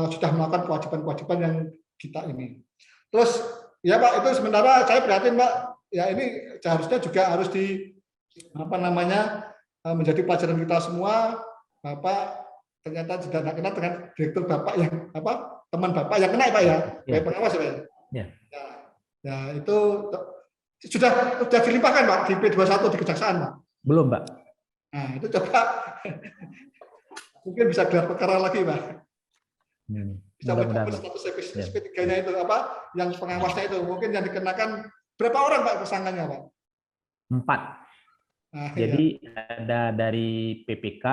[SPEAKER 2] sudah melakukan kewajiban-kewajiban yang kita ini. Terus ya Pak, itu sementara saya prihatin Pak, ya ini seharusnya juga harus menjadi pelajaran kita semua. Bapak ternyata sudah tidak kenal dengan direktur Bapak yang teman Bapak yang kena Pak ya, kayak pengawas Pak.
[SPEAKER 8] Ya.
[SPEAKER 2] Ya itu sudah dilimpahkan Pak di P21 di Kejaksaan Pak.
[SPEAKER 8] Belum Pak.
[SPEAKER 2] Nah itu coba mungkin bisa gelar perkara lagi Pak. Bisa mencabut status SP3-nya itu yang pengawasnya itu mungkin yang dikenakan berapa orang Pak tersangkanya Pak?
[SPEAKER 8] 4.
[SPEAKER 2] Nah,
[SPEAKER 8] jadi ada dari PPK,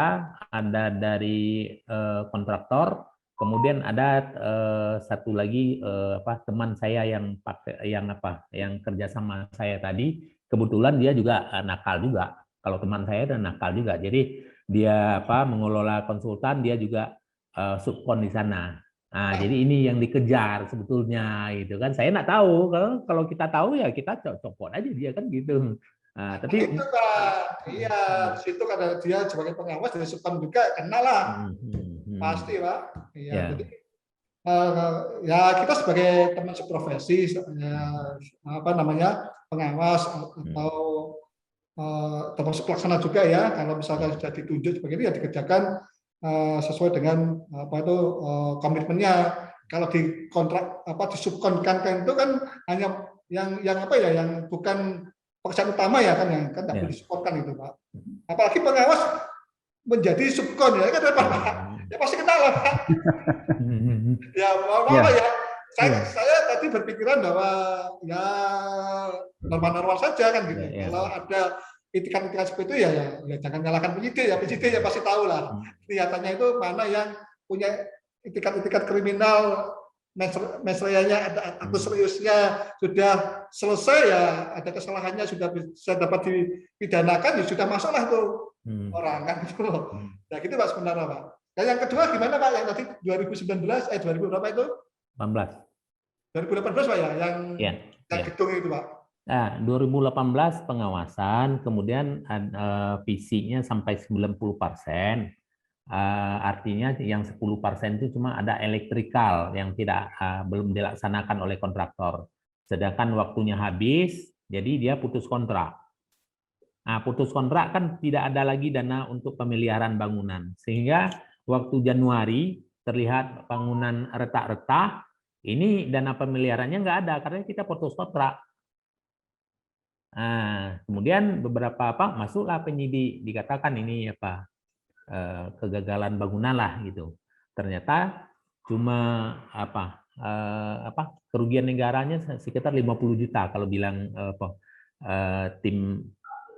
[SPEAKER 8] ada dari kontraktor, kemudian ada satu lagi teman saya yang kerja sama saya tadi, kebetulan dia juga nakal juga. Kalau teman saya dan nakal juga, jadi dia mengelola konsultan, dia juga subkon di sana. Nah, jadi ini yang dikejar sebetulnya, gitu kan? Saya nggak tahu, kalau kita tahu ya kita copot aja dia kan gitu. Nah, tapi
[SPEAKER 2] itu Pak, iya, situ karena dia sebagai pengawas dari subkon juga kenal lah, pasti Pak. Iya,
[SPEAKER 8] ya.
[SPEAKER 2] Jadi ya kita sebagai teman seprofesi, pengawas atau termasuk pelaksana juga ya, kalau misalkan sudah ditunjuk sebagai ini ya dikerjakan sesuai dengan komitmennya. Kalau di kontrak disubkonkan itu kan hanya yang bukan pekerjaan utama ya kan, yang kan tidak boleh disubkonkan itu Pak. Apalagi pengawas menjadi subkon ya kan Pak. Ya pasti kenal lah Pak. Ya apa ya. Saya tadi berpikiran bahwa ya normal-normal saja kan gitu. Kalau ada itikat-itikat seperti itu ya jangan nyalakan penyidik ya pasti tahu lah. Kelihatannya itu mana yang punya itikat-itikat kriminal, mesrayanya ada atau seriusnya sudah selesai ya, ada kesalahannya sudah bisa dapat dipidanakan, ya sudah masuklah tuh orang kan gitu. Nah gitu Pak sebenarnya Pak. Dan yang kedua gimana Pak yang tadi 2019 2000 berapa itu? 2018 Pak ya yang gedung itu Pak.
[SPEAKER 8] Nah, 2018 pengawasan, kemudian visinya sampai 90%. Artinya yang 10% itu cuma ada elektrikal yang belum dilaksanakan oleh kontraktor. Sedangkan waktunya habis, jadi dia putus kontrak. Nah, putus kontrak kan tidak ada lagi dana untuk pemeliharaan bangunan. Sehingga waktu Januari terlihat bangunan retak-retak, ini dana pemeliharaannya nggak ada karena kita putus kontrak. Nah, kemudian beberapa masuklah penyidik, dikatakan ini kegagalan bangunan lah gitu. Ternyata cuma kerugian negaranya sekitar 50 juta kalau bilang tim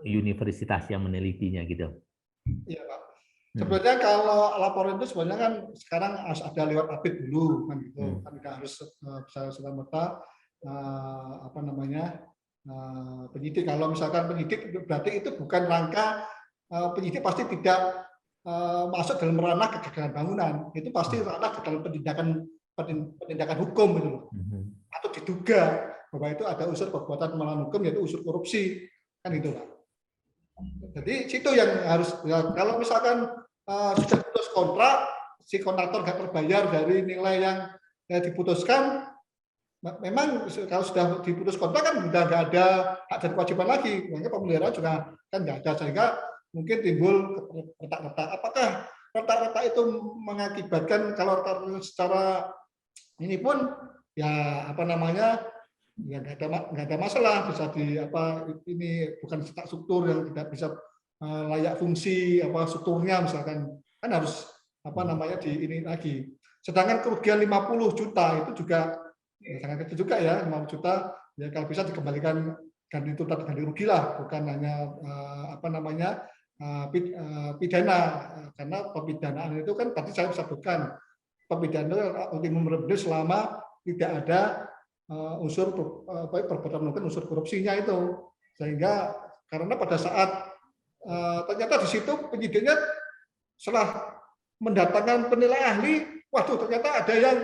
[SPEAKER 8] universitas yang menelitinya gitu.
[SPEAKER 2] Iya Pak. Sebenarnya kalau laporan itu sebenarnya kan sekarang harus ada lewat update dulu kan gitu. Kan tidak harus serta-merta penyidik. Kalau misalkan penyidik berarti itu bukan rangka penyidik pasti tidak masuk dalam ranah kegagalan bangunan, itu pasti ranah dalam penindakan hukum gitu loh. Atau diduga bahwa itu ada unsur perbuatan melawan hukum yaitu unsur korupsi kan itu Pak. Jadi situ yang harus kalau misalkan sudah putus kontrak, si kontraktor nggak terbayar dari nilai yang diputuskan, memang kalau sudah diputus kontrak kan sudah nggak ada hak dan kewajiban lagi, makanya pemeliharaan juga kan nggak ada, sehingga mungkin timbul retak-retak. Apakah retak-retak itu mengakibatkan kalau retak secara ini pun ya ya nggak ada masalah, bisa ini bukan retak struktur yang tidak bisa layak fungsi strukturnya misalkan kan harus di ini lagi. Sedangkan kerugian 50 juta itu juga ya, sangat kecil juga ya, 50 juta ya kalau bisa dikembalikan ganti tuntutan ganti rugi lah, bukan hanya pidana, karena pemidanaan itu kan tadi saya sebutkan pemidanaan ultimum remedium selama tidak ada unsur perbuatan melakukan unsur korupsinya itu, sehingga karena pada saat ternyata di situ penyidiknya setelah mendatangkan penilai ahli, waduh ternyata ada yang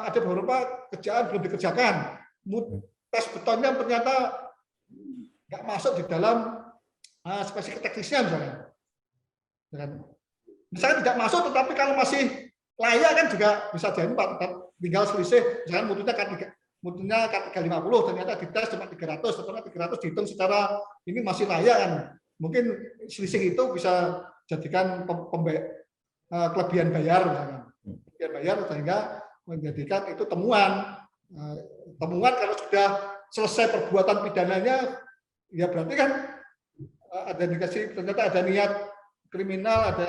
[SPEAKER 2] ada beberapa kerjaan belum dikerjakan, tes betonnya ternyata nggak masuk di dalam spesifik teknisnya misalnya tidak masuk, tetapi kalau masih layak kan juga bisa jadi tinggal selisih, misalnya mutunya K350 ternyata dites cuma 300, ternyata 300 dihitung secara ini masih layak kan, mungkin selisih itu bisa jadikan kelebihan bayar misalnya, kelebihan bayar sehingga menjadikan itu temuan kalau sudah selesai perbuatan pidananya. Ya berarti kan ada indikasi ternyata ada niat kriminal, ada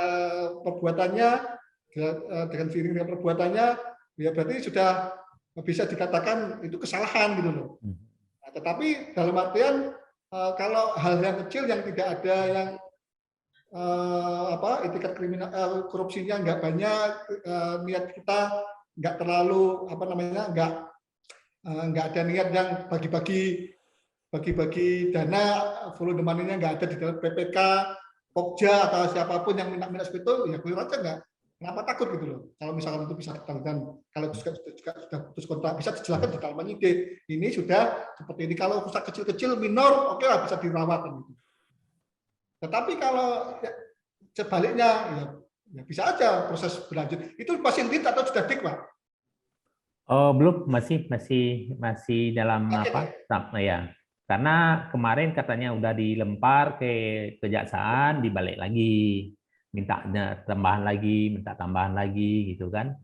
[SPEAKER 2] perbuatannya dengan seiring dengan perbuatannya, ya berarti sudah bisa dikatakan itu kesalahan gitu loh. Nah, tetapi dalam artian kalau hal yang kecil yang tidak ada yang etikat kriminal korupsinya nggak banyak, niat kita nggak terlalu nggak ada niat yang bagi-bagi dana, volume money-nya nggak ada di dalam PPK, Pokja atau siapapun yang minta seperti itu, ya clear aja nggak. Kenapa takut gitu loh? Kalau misalkan itu bisa ditanggungkan, kalau juga sudah putus kontrak bisa dijelaskan di dalam penyidik. Ini sudah seperti ini. Kalau rusak kecil-kecil minor, oke lah bisa dirawat gitu. Tetapi kalau sebaliknya, ya bisa aja proses berlanjut. Itu masih lead atau sudah dik, Pak?
[SPEAKER 8] Oh belum, masih dalam ya. Karena kemarin katanya udah dilempar ke kejaksaan, dibalik lagi, minta tambahan lagi gitu kan.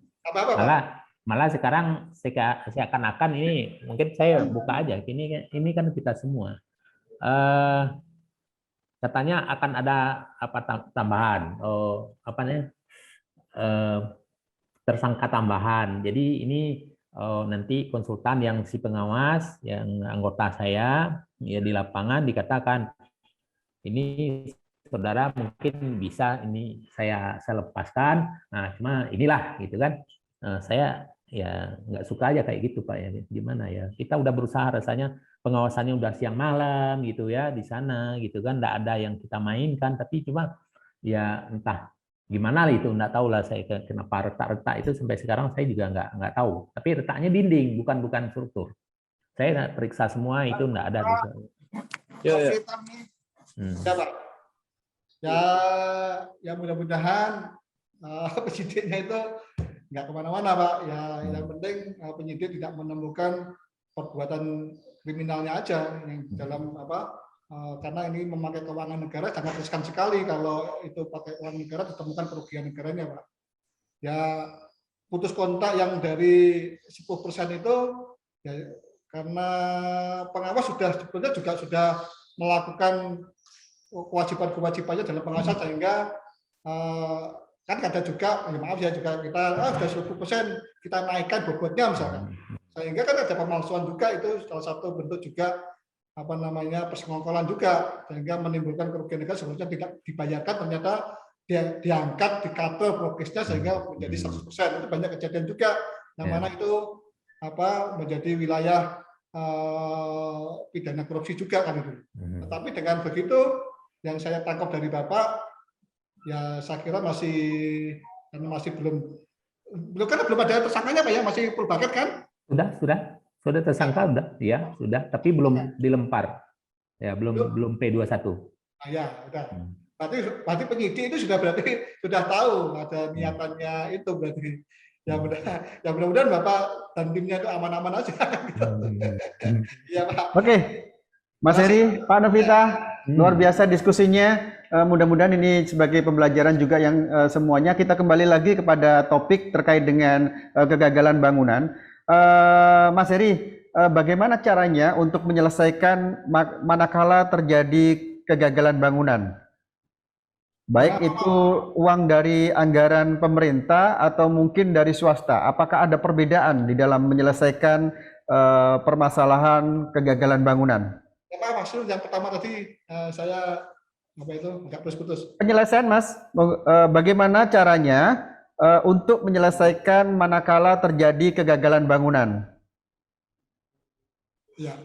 [SPEAKER 8] Malah sekarang seakan-akan ini, mungkin saya buka aja, ini kan kita semua. Katanya akan ada tambahan, tersangka tambahan. Jadi ini nanti konsultan yang si pengawas, yang anggota saya ya di lapangan dikatakan ini saudara mungkin bisa ini saya lepaskan. Nah, cuma inilah gitu kan. Saya ya nggak suka aja kayak gitu Pak ya. Gimana ya? Kita udah berusaha rasanya pengawasannya udah siang malam gitu ya di sana gitu kan. Nggak ada yang kita mainkan, tapi cuma ya entah gimana lah itu, nggak tahu lah saya kenapa retak-retak itu sampai sekarang saya juga nggak tahu. Tapi retaknya dinding, bukan struktur. Saya periksa semua itu nggak ada.
[SPEAKER 2] Ya, Pak. Ya mudah-mudahan penyidiknya itu nggak kemana-mana Pak. Ya yang penting penyidik tidak menemukan perbuatan kriminalnya aja yang dalam karena ini memakai keuangan negara sangat riskan sekali kalau itu pakai uang negara ditemukan kerugian negaranya Pak. Ya putus kontak yang dari 10% itu ya karena pengawas sebetulnya juga sudah melakukan kewajibannya dalam pengawasan sehingga kan ada juga ya maaf ya juga kita sudah 10% kita naikkan bobotnya misalkan sehingga kan ada pemalsuan juga, itu salah satu bentuk juga persekongkolan juga sehingga menimbulkan kerugian negara sebenarnya tidak dibayarkan, ternyata dia diangkat di cover progresnya sehingga menjadi 100%. Itu banyak kejadian juga yang mana itu menjadi wilayah pidana korupsi juga kan itu. Tetapi dengan begitu yang saya tangkap dari Bapak, ya saya kira masih belum karena belum ada tersangkanya Pak ya, masih full bucket kan?
[SPEAKER 8] Sudah tersangka sudah, tapi belum dilempar. Ya, belum P21.
[SPEAKER 2] Ya, udah. Berarti penyidik itu sudah tahu ada niatannya itu berarti. Ya mudah-mudahan Bapak dan timnya itu aman-aman aja. Ya, Pak.
[SPEAKER 1] Oke. Mas Heri, Pak Novita, luar biasa diskusinya. Mudah-mudahan ini sebagai pembelajaran juga yang semuanya. Kita kembali lagi kepada topik terkait dengan kegagalan bangunan. Mas Heri, bagaimana caranya untuk menyelesaikan manakala terjadi kegagalan bangunan? Baik itu uang dari anggaran pemerintah atau mungkin dari swasta. Apakah ada perbedaan di dalam menyelesaikan permasalahan kegagalan bangunan?
[SPEAKER 2] Maksud yang pertama tadi saya nggak putus-putus.
[SPEAKER 1] Penyelesaian Mas, bagaimana caranya untuk menyelesaikan manakala terjadi kegagalan bangunan?
[SPEAKER 2] Ya,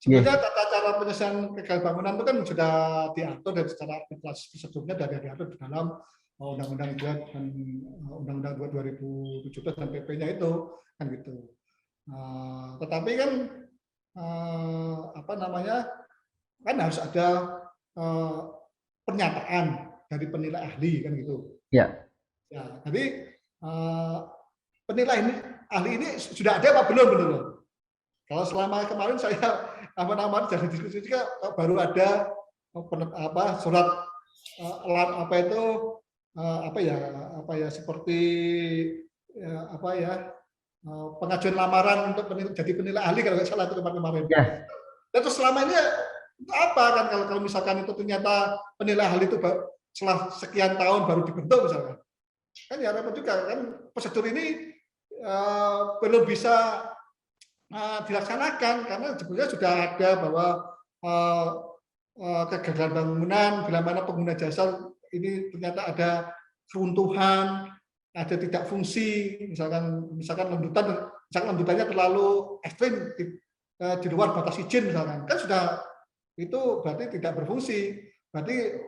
[SPEAKER 2] sebenarnya tata cara penyelesaian kegagalan bangunan itu kan sudah diatur dari secara administrasi sebelumnya dari diatur di dalam Undang-Undang 2 dan Undang-Undang 2017 dan PP-nya itu kan gitu. Tetapi kan kan harus ada pernyataan dari penilai ahli kan gitu.
[SPEAKER 1] Ya.
[SPEAKER 2] Ya, jadi penilai ahli ini sudah ada apa belum? Kalau selama kemarin saya jadi diskusi juga baru ada surat seperti pengajuan lamaran untuk jadi penilai ahli kalau nggak salah itu kemarin.
[SPEAKER 1] Ya.
[SPEAKER 2] Dan terus selama ini apa kan kalau misalkan itu ternyata penilai ahli itu setelah sekian tahun baru dibentuk misalkan, kan ya repot juga kan prosedur ini belum bisa dilaksanakan karena sebetulnya sudah ada bahwa kegagalan bangunan bila mana pengguna jasa ini ternyata ada keruntuhan, ada tidak fungsi, misalkan lembutannya terlalu ekstrim di luar batas izin misalkan, kan sudah itu berarti tidak berfungsi, berarti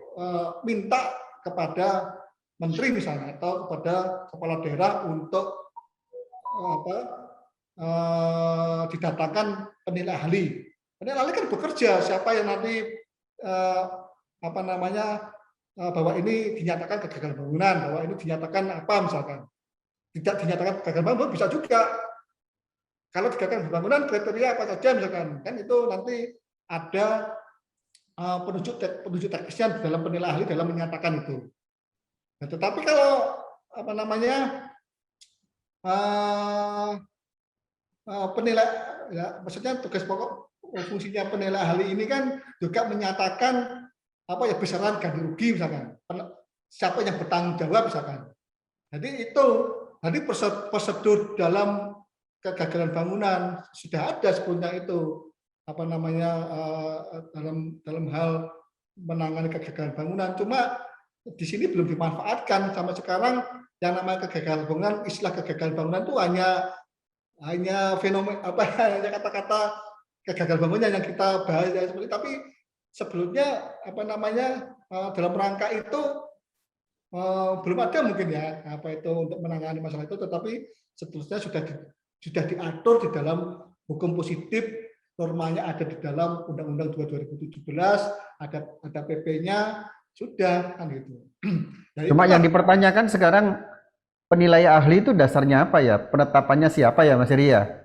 [SPEAKER 2] minta kepada menteri misalnya atau kepada kepala daerah untuk didatangkan penilai ahli. Penilai ahli kan bekerja, siapa yang nanti bahwa ini dinyatakan kegagalan bangunan, bahwa ini dinyatakan apa misalkan, tidak dinyatakan kegagalan bangunan bisa juga. Kalau kegagalan bangunan kriteria apa saja misalkan, kan itu nanti ada penunjuk teknisnya dalam penilai ahli dalam menyatakan itu. Nah, tetapi kalau penilai ya maksudnya tugas pokok fungsinya penilai ahli ini kan juga menyatakan besaran ganti rugi misalkan, siapa yang bertanggung jawab misalkan. Jadi itu prosedur dalam kegagalan bangunan sudah ada sebelumnya itu apa namanya dalam hal menangani kegagalan bangunan, cuma di sini belum dimanfaatkan sampai sekarang. Yang namanya kegagalan bangunan, istilah kegagalan bangunan itu hanya fenomena apa hanya kata-kata kegagalan bangunan yang kita bahas ya, seperti, tapi sebelumnya apa namanya dalam rangka itu belum ada mungkin ya apa itu untuk menangani masalah itu, tetapi seterusnya sudah diatur di dalam hukum positif, normanya ada di dalam Undang-Undang 2 2017, ada PP-nya, sudah kan gitu. Nah,
[SPEAKER 1] Cuma yang dipertanyakan sekarang penilaian ahli itu dasarnya apa ya? Penetapannya siapa ya, Mas Ria?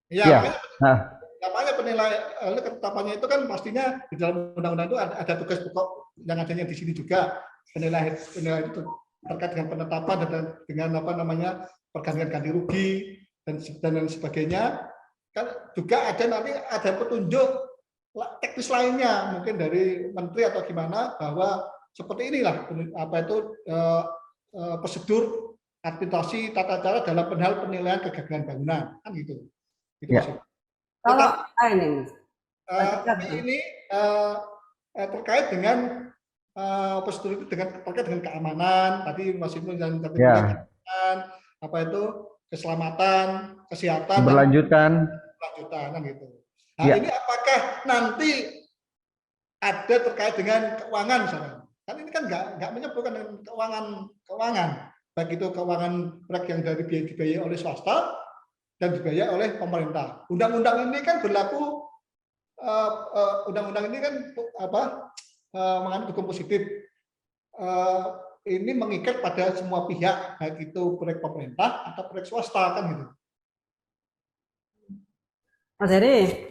[SPEAKER 2] Iya,
[SPEAKER 1] Nah,
[SPEAKER 2] makanya penilaian ketetapannya itu kan pastinya di dalam undang-undang itu ada tugas pokok yang adanya di sini juga, penilaian itu terkait dengan penetapan dan dengan apa namanya pergantian ganti rugi dan lain sebagainya. Kan juga ada nanti ada petunjuk teknis lainnya mungkin dari menteri atau gimana, bahwa seperti inilah apa itu prosedur administrasi tata cara dalam hal penilaian kegagalan bangunan kan gitu. Gitu
[SPEAKER 1] ya.
[SPEAKER 3] Kalau
[SPEAKER 2] ini terkait dengan prosedur itu terkait dengan keamanan tadi Mas Ibnu dan keamanan, apa itu keselamatan, kesehatan,
[SPEAKER 1] berlanjutan
[SPEAKER 2] kan gitu. Nah ini apakah nanti ada terkait dengan keuangan misalnya? Kan ini kan nggak menyebutkan keuangan, baik itu keuangan proyek yang dibiayai oleh swasta dan dibiayai oleh pemerintah. Undang-undang ini kan berlaku, undang-undang ini kan mengandung hukum positif. Ini mengikat pada semua pihak, baik itu proyek pemerintah atau proyek swasta kan gitu.
[SPEAKER 3] Mas Heri,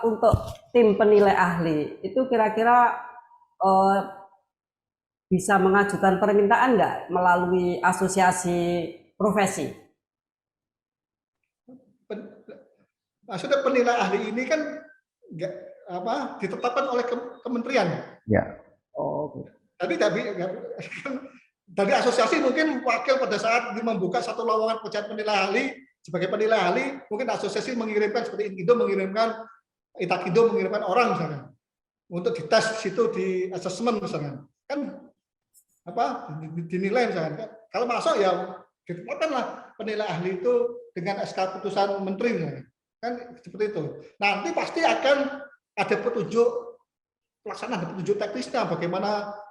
[SPEAKER 3] untuk tim penilai ahli itu kira-kira bisa mengajukan permintaan nggak melalui asosiasi profesi?
[SPEAKER 2] Maksudnya penilai ahli ini kan ditetapkan oleh kementerian.
[SPEAKER 1] Ya.
[SPEAKER 3] Oh.
[SPEAKER 2] Dari asosiasi mungkin wakil pada saat membuka satu lowongan pekerjaan penilai ahli sebagai penilai ahli, mungkin asosiasi mengirimkan seperti Inkido mengirimkan, Itakido mengirimkan orang misalnya untuk dites situ di asesmen misalnya, kan dinilai misalnya. Kalau masuk ya ditetapkanlah penilai ahli itu dengan SK putusan menteri misalnya. Kan seperti itu. Nanti pasti akan ada petunjuk pelaksanaan, petunjuk teknisnya bagaimana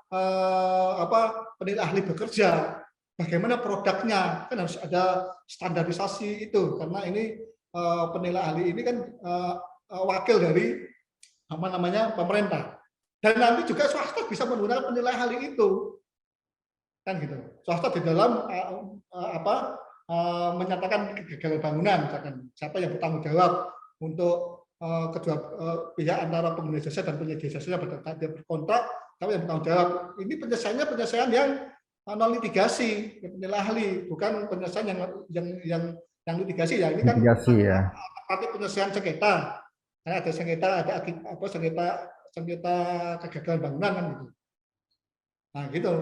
[SPEAKER 2] penilai ahli bekerja, bagaimana produknya, kan harus ada standarisasi itu, karena ini penilai ahli ini kan wakil dari pemerintah, dan nanti juga swasta bisa menggunakan penilai ahli itu, kan gitu. Swasta di dalam menyatakan kegagalan bangunan, misalkan siapa yang bertanggung jawab untuk kedua pihak antara pengguna jasa dan penyedia jasa berkontrak, siapa yang bertanggung jawab. Ini penyelesaian yang non litigasi, penilai ahli, bukan penyelesaian yang litigasi ya. Ini kan arti penyelesaian sengketa. Karena ada sengketa, ada sengketa kegagalan bangunan kan gitu. Nah gitu.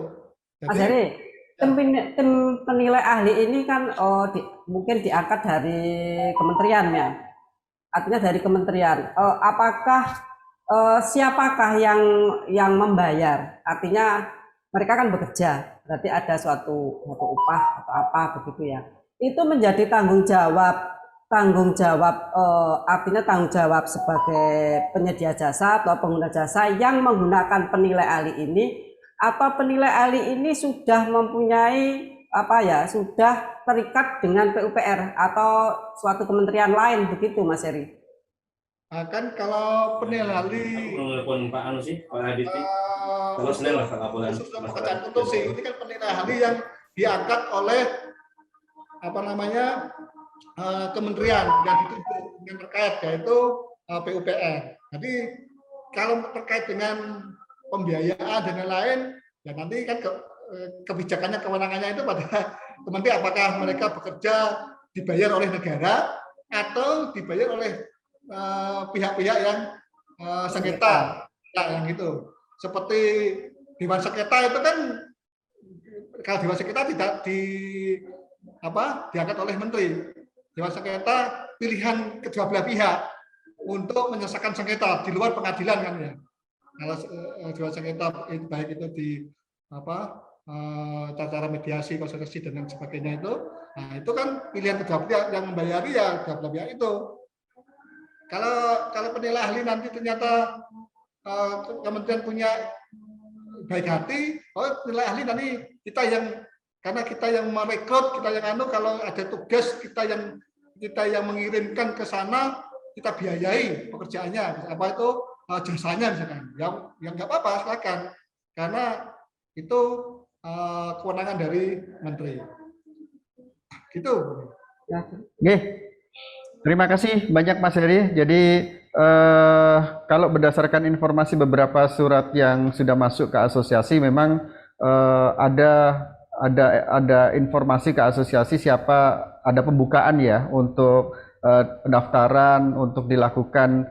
[SPEAKER 3] Mas Heri, tim penilai ahli ini kan mungkin diangkat dari kementerian ya. Artinya dari kementerian. Apakah siapakah yang membayar? Artinya mereka kan bekerja, berarti ada suatu upah atau apa begitu ya. Itu menjadi tanggung jawab artinya tanggung jawab sebagai penyedia jasa atau pengguna jasa yang menggunakan penilai ahli ini, atau penilai ahli ini sudah mempunyai sudah terikat dengan PUPR atau suatu kementerian lain begitu, Mas Heri?
[SPEAKER 2] Kan kalau penilai ahli pekerjaan untuk sih ini kan penilai ahli yang diangkat oleh kementerian yang ditunjuk yang terkait, yaitu PUPR. Jadi kalau terkait dengan pembiayaan dan lain-lain, ya nanti kan kebijakannya, kewenangannya itu pada kementerian, apakah mereka bekerja dibayar oleh negara atau dibayar oleh pihak-pihak yang sengketa, yang itu. Seperti Dewan Sengketa itu kan, kalau Dewan Sengketa tidak diangkat oleh menteri. Dewan Sengketa pilihan kedua belah pihak untuk menyelesaikan sengketa di luar pengadilan kan ya. Kalau Dewan Sengketa baik itu di cara mediasi, konsultasi dan lain sebagainya itu, nah itu kan pilihan kedua pihak, yang membayari ya kedua belah pihak itu. Kalau penilai ahli nanti ternyata kementerian punya baik hati, penilai ahli nanti karena kita yang merekrut, kita yang kalau ada tugas kita yang mengirimkan ke sana, kita biayai pekerjaannya, apa itu jasanya misalkan, yang nggak apa-apa silakan, karena itu kewenangan dari menteri. Gitu.
[SPEAKER 1] Oke. Terima kasih banyak Mas Heri. Jadi kalau berdasarkan informasi beberapa surat yang sudah masuk ke asosiasi, memang ada informasi ke asosiasi ada pembukaan ya untuk pendaftaran untuk dilakukan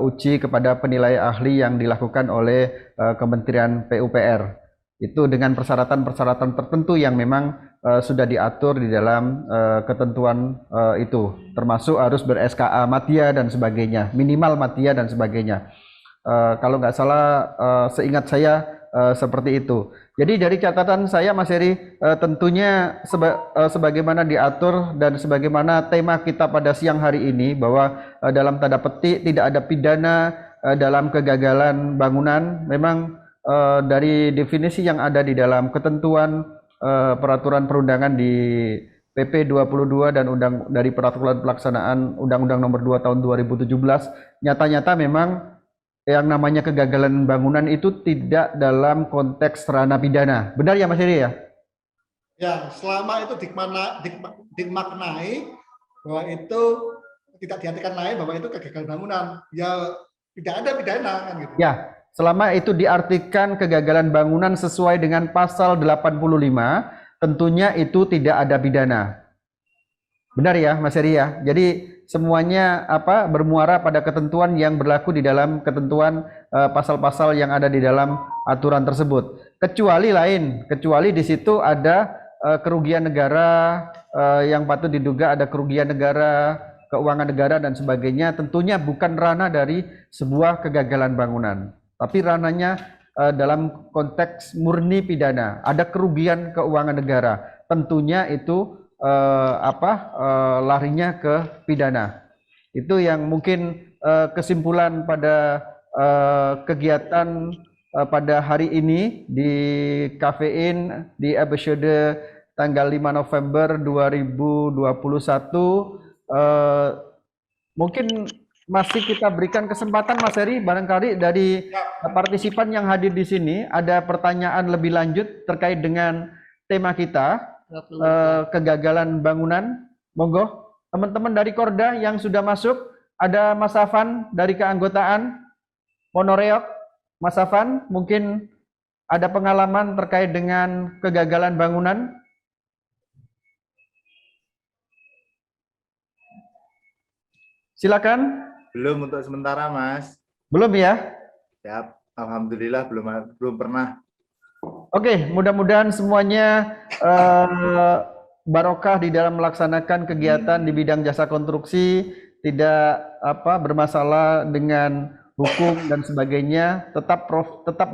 [SPEAKER 1] uji kepada penilai ahli yang dilakukan oleh Kementerian PUPR. Itu dengan persyaratan-persyaratan tertentu yang memang sudah diatur di dalam ketentuan itu, termasuk harus ber-SKA Madya dan sebagainya, minimal Madya dan sebagainya. Kalau nggak salah, seingat saya seperti itu. Jadi dari catatan saya Mas Heri, tentunya sebagaimana diatur dan sebagaimana tema kita pada siang hari ini, bahwa dalam tanda petik tidak ada pidana dalam kegagalan bangunan. Memang dari definisi yang ada di dalam ketentuan peraturan perundangan di PP 22 dan dari peraturan pelaksanaan Undang-Undang Nomor 2 Tahun 2017, nyata-nyata memang yang namanya kegagalan bangunan itu tidak dalam konteks ranah pidana. Benar ya Mas Heri ya?
[SPEAKER 2] Ya, selama itu dimaknai bahwa itu tidak diartikan lain bahwa itu kegagalan bangunan, ya tidak ada pidana kan gitu.
[SPEAKER 1] Ya. Selama itu diartikan kegagalan bangunan sesuai dengan pasal 85, tentunya itu tidak ada pidana. Benar ya, Mas Heri ya? Jadi semuanya bermuara pada ketentuan yang berlaku di dalam ketentuan pasal-pasal yang ada di dalam aturan tersebut. Kecuali di situ ada kerugian negara, yang patut diduga ada kerugian negara, keuangan negara dan sebagainya, tentunya bukan ranah dari sebuah kegagalan bangunan. Tapi ranahnya dalam konteks murni pidana, ada kerugian keuangan negara, tentunya itu larinya ke pidana. Itu yang mungkin kesimpulan pada kegiatan pada hari ini di Kafein di episode tanggal 5 November 2021. Mungkin masih kita berikan kesempatan Mas Heri, barangkali dari partisipan yang hadir di sini ada pertanyaan lebih lanjut terkait dengan tema kita, kegagalan bangunan. Monggo teman-teman dari Korda yang sudah masuk, ada Mas Afan dari keanggotaan Monoreok. Mas Afan mungkin ada pengalaman terkait dengan kegagalan bangunan. Silakan.
[SPEAKER 9] Belum untuk sementara, Mas.
[SPEAKER 1] Belum ya?
[SPEAKER 9] Siap. Alhamdulillah belum pernah.
[SPEAKER 1] Oke, mudah-mudahan semuanya barokah di dalam melaksanakan kegiatan di bidang jasa konstruksi, tidak bermasalah dengan hukum dan sebagainya, tetap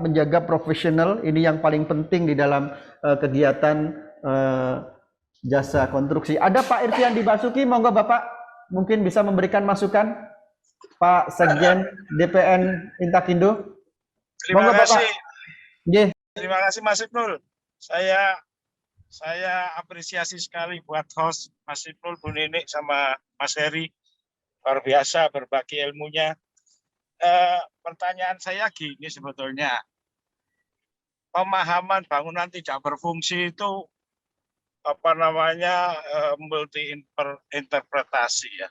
[SPEAKER 1] menjaga profesional. Ini yang paling penting di dalam kegiatan jasa konstruksi. Ada Pak Irfiandi Basuki, monggo Bapak mungkin bisa memberikan masukan. Pak Sekjen DPN Intakindo.
[SPEAKER 10] Terima kasih.
[SPEAKER 1] Yeah.
[SPEAKER 10] Terima kasih Mas Ibnul. Saya apresiasi sekali buat host Mas Ibnul, Bu Nenek sama Mas Heri. Luar biasa berbagi ilmunya. Pertanyaan saya gini sebetulnya. Pemahaman bangunan tidak berfungsi itu multi interpretasi ya.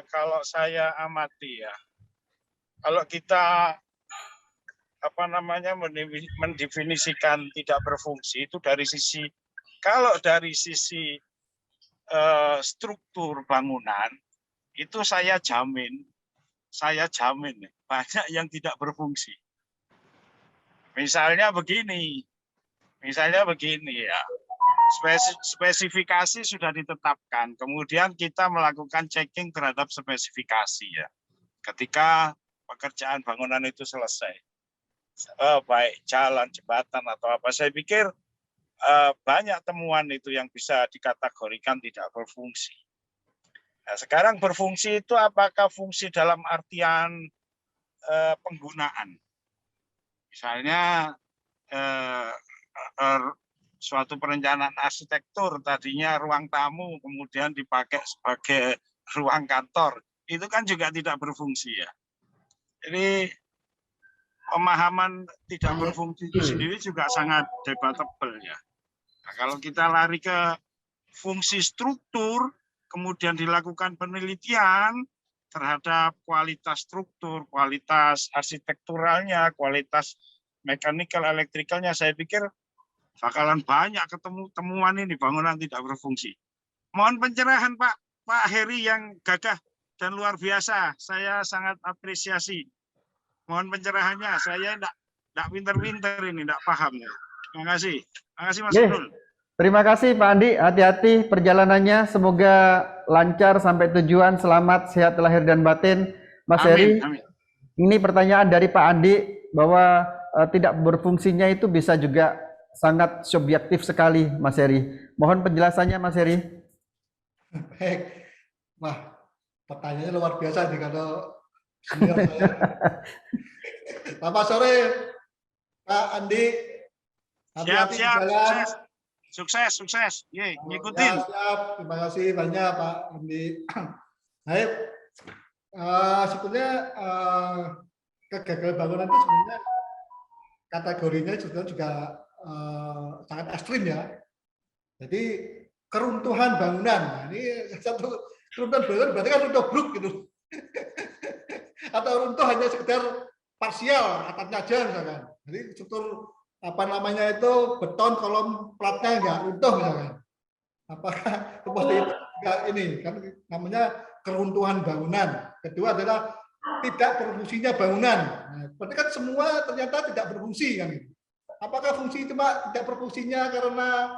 [SPEAKER 10] Kalau saya amati ya, kalau kita mendefinisikan tidak berfungsi itu dari sisi struktur bangunan itu saya jamin banyak yang tidak berfungsi. Misalnya begini ya, spesifikasi sudah ditetapkan, kemudian kita melakukan checking terhadap spesifikasi ya. Ketika pekerjaan bangunan itu selesai, baik jalan, jembatan atau apa, saya pikir banyak temuan itu yang bisa dikategorikan tidak berfungsi. Nah, sekarang berfungsi itu apakah fungsi dalam artian penggunaan? Misalnya suatu perencanaan arsitektur tadinya ruang tamu kemudian dipakai sebagai ruang kantor, itu kan juga tidak berfungsi ya. Jadi pemahaman tidak berfungsi itu sendiri juga sangat debatable ya. Nah, kalau kita lari ke fungsi struktur, kemudian dilakukan penelitian terhadap kualitas struktur, kualitas arsitekturalnya, kualitas mechanical elektrikalnya, saya pikir bakalan banyak ketemu temuan ini bangunan tidak berfungsi. Mohon pencerahan Pak Heri yang gagah dan luar biasa. Saya sangat apresiasi. Mohon pencerahannya. Saya enggak pinter-pinter ini, enggak paham. Terima kasih. Terima kasih Mas Abdul.
[SPEAKER 1] Terima kasih Pak Andi. Hati-hati perjalanannya. Semoga lancar sampai tujuan. Selamat, sehat lahir dan batin. Mas Heri, ini pertanyaan dari Pak Andi bahwa tidak berfungsinya itu bisa juga sangat subjektif sekali, Mas Heri. Mohon penjelasannya, Mas Heri.
[SPEAKER 2] Baik. Wah, pertanyaannya luar biasa nih kalau senior saya. Selamat sore, Pak Andi. Hati-hati di jalan.
[SPEAKER 10] Sukses. Ye, ngikutin.
[SPEAKER 2] Ya, siap. Terima kasih banyak, Pak Andi. Baik. Sebetulnya kegagalan bangunan itu sebenarnya kategorinya juga sangat ekstrim ya. Jadi keruntuhan bangunan. Nah, ini satu keruntuhan bangunan berarti kan runtuh bruk gitu. Atau runtuh hanya sekedar parsial, atapnya aja misalkan. Jadi struktur apa namanya itu beton kolom platnya enggak runtuh misalkan. Apakah seperti itu juga ini kan namanya keruntuhan bangunan. Kedua adalah tidak berfungsinya bangunan. Nah, berarti kan semua ternyata tidak berfungsi kan gitu. Apakah fungsi itu Pak tidak berfungsinya karena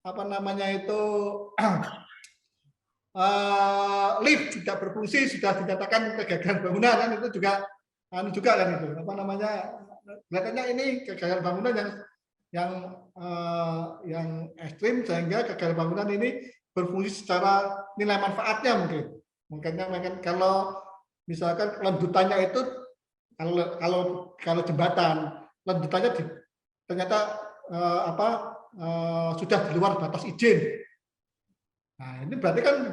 [SPEAKER 2] apa namanya itu lift tidak berfungsi sudah dinyatakan kegagalan bangunan kan itu juga kan itu apa namanya kelihatannya ini kegagalan bangunan yang ekstrim sehingga kegagalan bangunan ini berfungsi secara nilai manfaatnya mungkin kalau misalkan lanjutannya itu kalau jembatan lanjutannya ternyata sudah di luar batas izin. Nah, ini berarti kan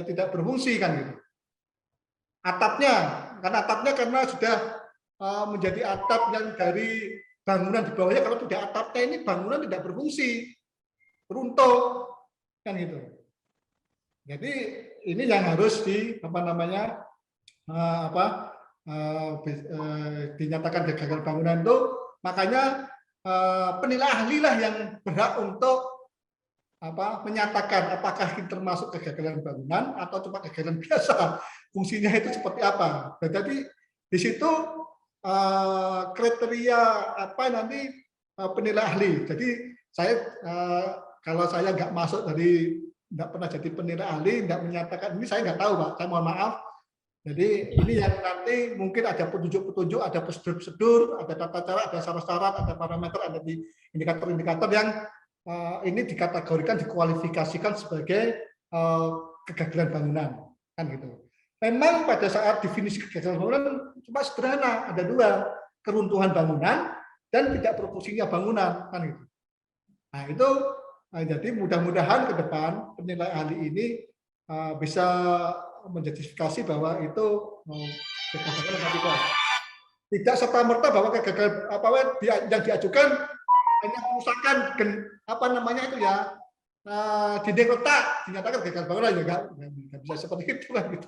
[SPEAKER 2] tidak berfungsi kan gitu. Atapnya karena sudah menjadi atap yang dari bangunan di bawahnya, kalau tidak atapnya ini bangunan tidak berfungsi, runtuh kan gitu. Jadi ini yang harus dinyatakan kegagalan bangunan itu. Makanya penilai ahli lah yang berhak untuk menyatakan apakah ini termasuk kegagalan bangunan atau cuma kegagalan biasa. Fungsinya itu seperti apa. Jadi di situ kriteria apa nanti penilai ahli. Jadi saya kalau saya nggak masuk nggak pernah jadi penilai ahli, nggak menyatakan ini, saya nggak tahu Pak. Saya mohon maaf. Jadi ini yang nanti mungkin ada petunjuk-petunjuk, ada prosedur-prosedur, ada tata cara, ada syarat-syarat, ada parameter, ada di indikator-indikator yang ini dikategorikan, dikualifikasikan sebagai kegagalan bangunan, kan gitu. Memang pada saat definisi kegagalan bangunan cuma sederhana, ada dua, keruntuhan bangunan dan tidak berfungsinya bangunan, kan gitu. Nah itu jadi mudah-mudahan ke depan penilai ahli ini bisa menjustifikasi bahwa itu kegagalan atau tidak serta-merta bahwa kegagalan yang diajukan hanya kerusakan apa namanya itu ya dinding retak dinyatakan gagal bangunan ya nggak bisa seperti itu kan gitu.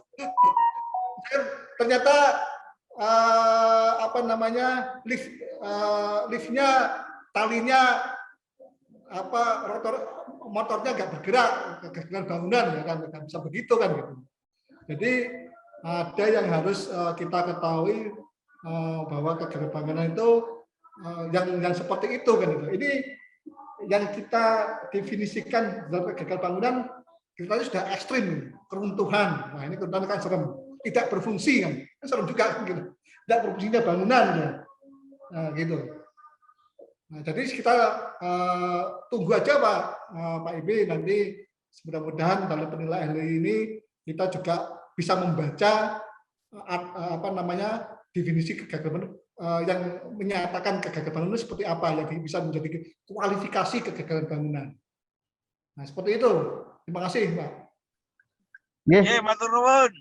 [SPEAKER 2] Ternyata apa namanya liftnya talinya motornya nggak bergerak, kegagalan bangunan ya kan nggak bisa begitu kan gitu. Jadi ada yang harus kita ketahui bahwa kegagalan bangunan itu yang seperti itu kan itu. yang kita definisikan dalam kegagalan bangunan kita sudah ekstrim, keruntuhan. Nah ini keruntuhan kan serem, tidak berfungsi kan serem juga gitu. Tidak berfungsinya bangunan ya. Nah, gitu. Nah, jadi kita tunggu aja Pak Ibe, nanti mudah-mudahan dalam penilaian ini kita juga bisa membaca definisi kegagalan yang menyatakan kegagalan bangunan seperti apa, yang bisa menjadi kualifikasi kegagalan bangunan. Nah seperti itu. Terima kasih Pak.
[SPEAKER 10] Matur nuwun.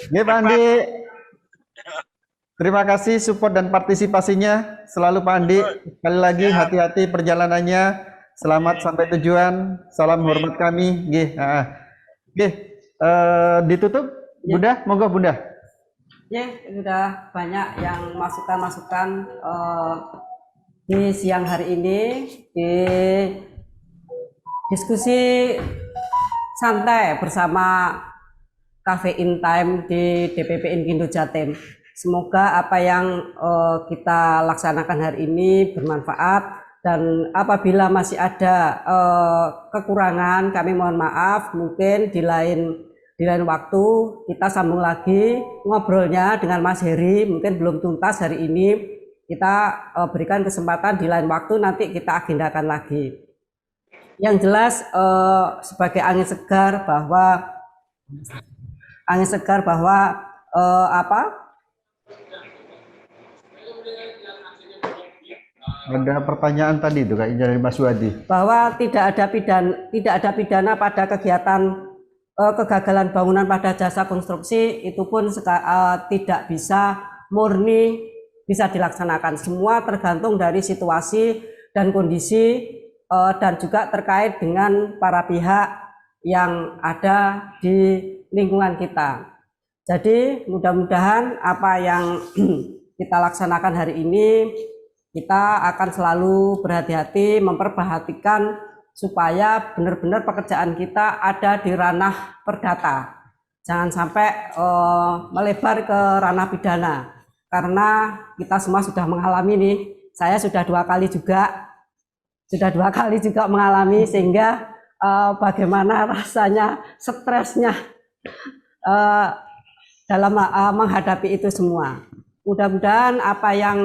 [SPEAKER 1] Pak Andi. Terima kasih support dan partisipasinya selalu Pak Andi. Sekali lagi hati-hati perjalanannya. Selamat sampai tujuan. Salam hormat kami. Ditutup. Bunda, monggo Bunda.
[SPEAKER 3] Ya, sudah banyak yang masukan-masukan di siang hari ini di diskusi santai bersama Cafe in Time di DPP Inkindo Jatim. Semoga apa yang kita laksanakan hari ini bermanfaat, dan apabila masih ada kekurangan kami mohon maaf. Mungkin di lain waktu kita sambung lagi ngobrolnya dengan Mas Heri. Mungkin belum tuntas hari ini, kita berikan kesempatan di lain waktu, nanti kita agendakan lagi. Yang jelas sebagai angin segar bahwa
[SPEAKER 1] ada pertanyaan tadi itu Kak dari Mas Wadi, bahwa
[SPEAKER 3] tidak ada pidana pada kegiatan kegagalan bangunan pada jasa konstruksi, itu pun tidak bisa murni bisa dilaksanakan. Semua tergantung dari situasi dan kondisi, dan juga terkait dengan para pihak yang ada di lingkungan kita. Jadi mudah-mudahan apa yang kita laksanakan hari ini, kita akan selalu berhati-hati memperhatikan supaya benar-benar pekerjaan kita ada di ranah perdata. Jangan sampai melebar ke ranah pidana, karena kita semua sudah mengalami nih. Saya sudah dua kali juga mengalami, sehingga bagaimana rasanya, stresnya dalam menghadapi itu semua. Mudah-mudahan apa yang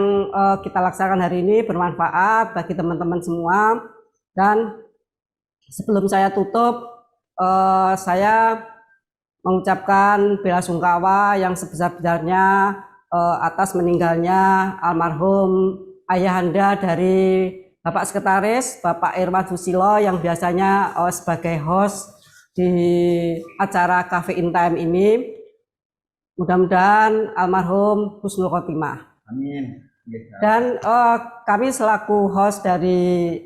[SPEAKER 3] kita laksanakan hari ini bermanfaat bagi teman-teman semua. Dan sebelum saya tutup, saya mengucapkan belasungkawa yang sebesar-besarnya atas meninggalnya almarhum ayahanda dari Bapak Sekretaris, Bapak Irwan Susilo, yang biasanya sebagai host di acara Cafe in Time ini. Mudah-mudahan almarhum husnul khotimah.
[SPEAKER 1] Amin.
[SPEAKER 3] Dan kami selaku host dari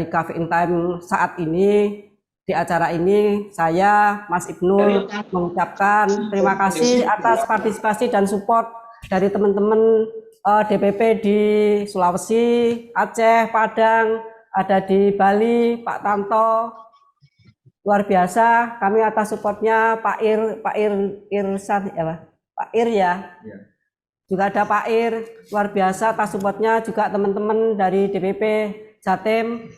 [SPEAKER 3] Cafe in Time saat ini, di acara ini, saya Mas Ibnul mengucapkan terima kasih atas partisipasi dan support dari teman-teman DPP di Sulawesi, Aceh, Padang, ada di Bali, Pak Tanto, luar biasa. Kami atas supportnya Pak Ir ya. Juga ada Pak Ir, luar biasa atas supportnya, juga teman-teman dari DPP Jatim.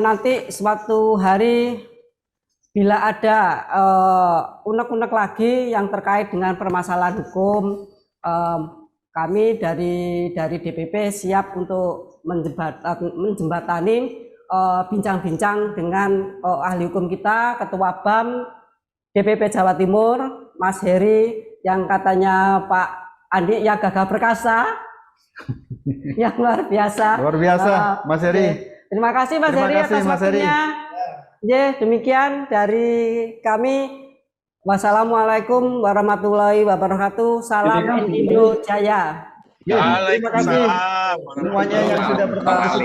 [SPEAKER 3] Nanti suatu hari bila ada unek-unek lagi yang terkait dengan permasalahan hukum, kami dari DPP siap untuk menjembatani bincang-bincang dengan ahli hukum kita, Ketua BAM DPP Jawa Timur, Mas Heri, yang katanya Pak Andi ya gagah perkasa, yang luar biasa.
[SPEAKER 1] Luar biasa, Mas Heri.
[SPEAKER 3] Terima kasih Mas Heri atas waktunya. Ya, demikian dari kami. Wassalamualaikum warahmatullahi wabarakatuh. Salam Indonesia Jaya.
[SPEAKER 1] Terima kasih semuanya yang sudah berpartisipasi.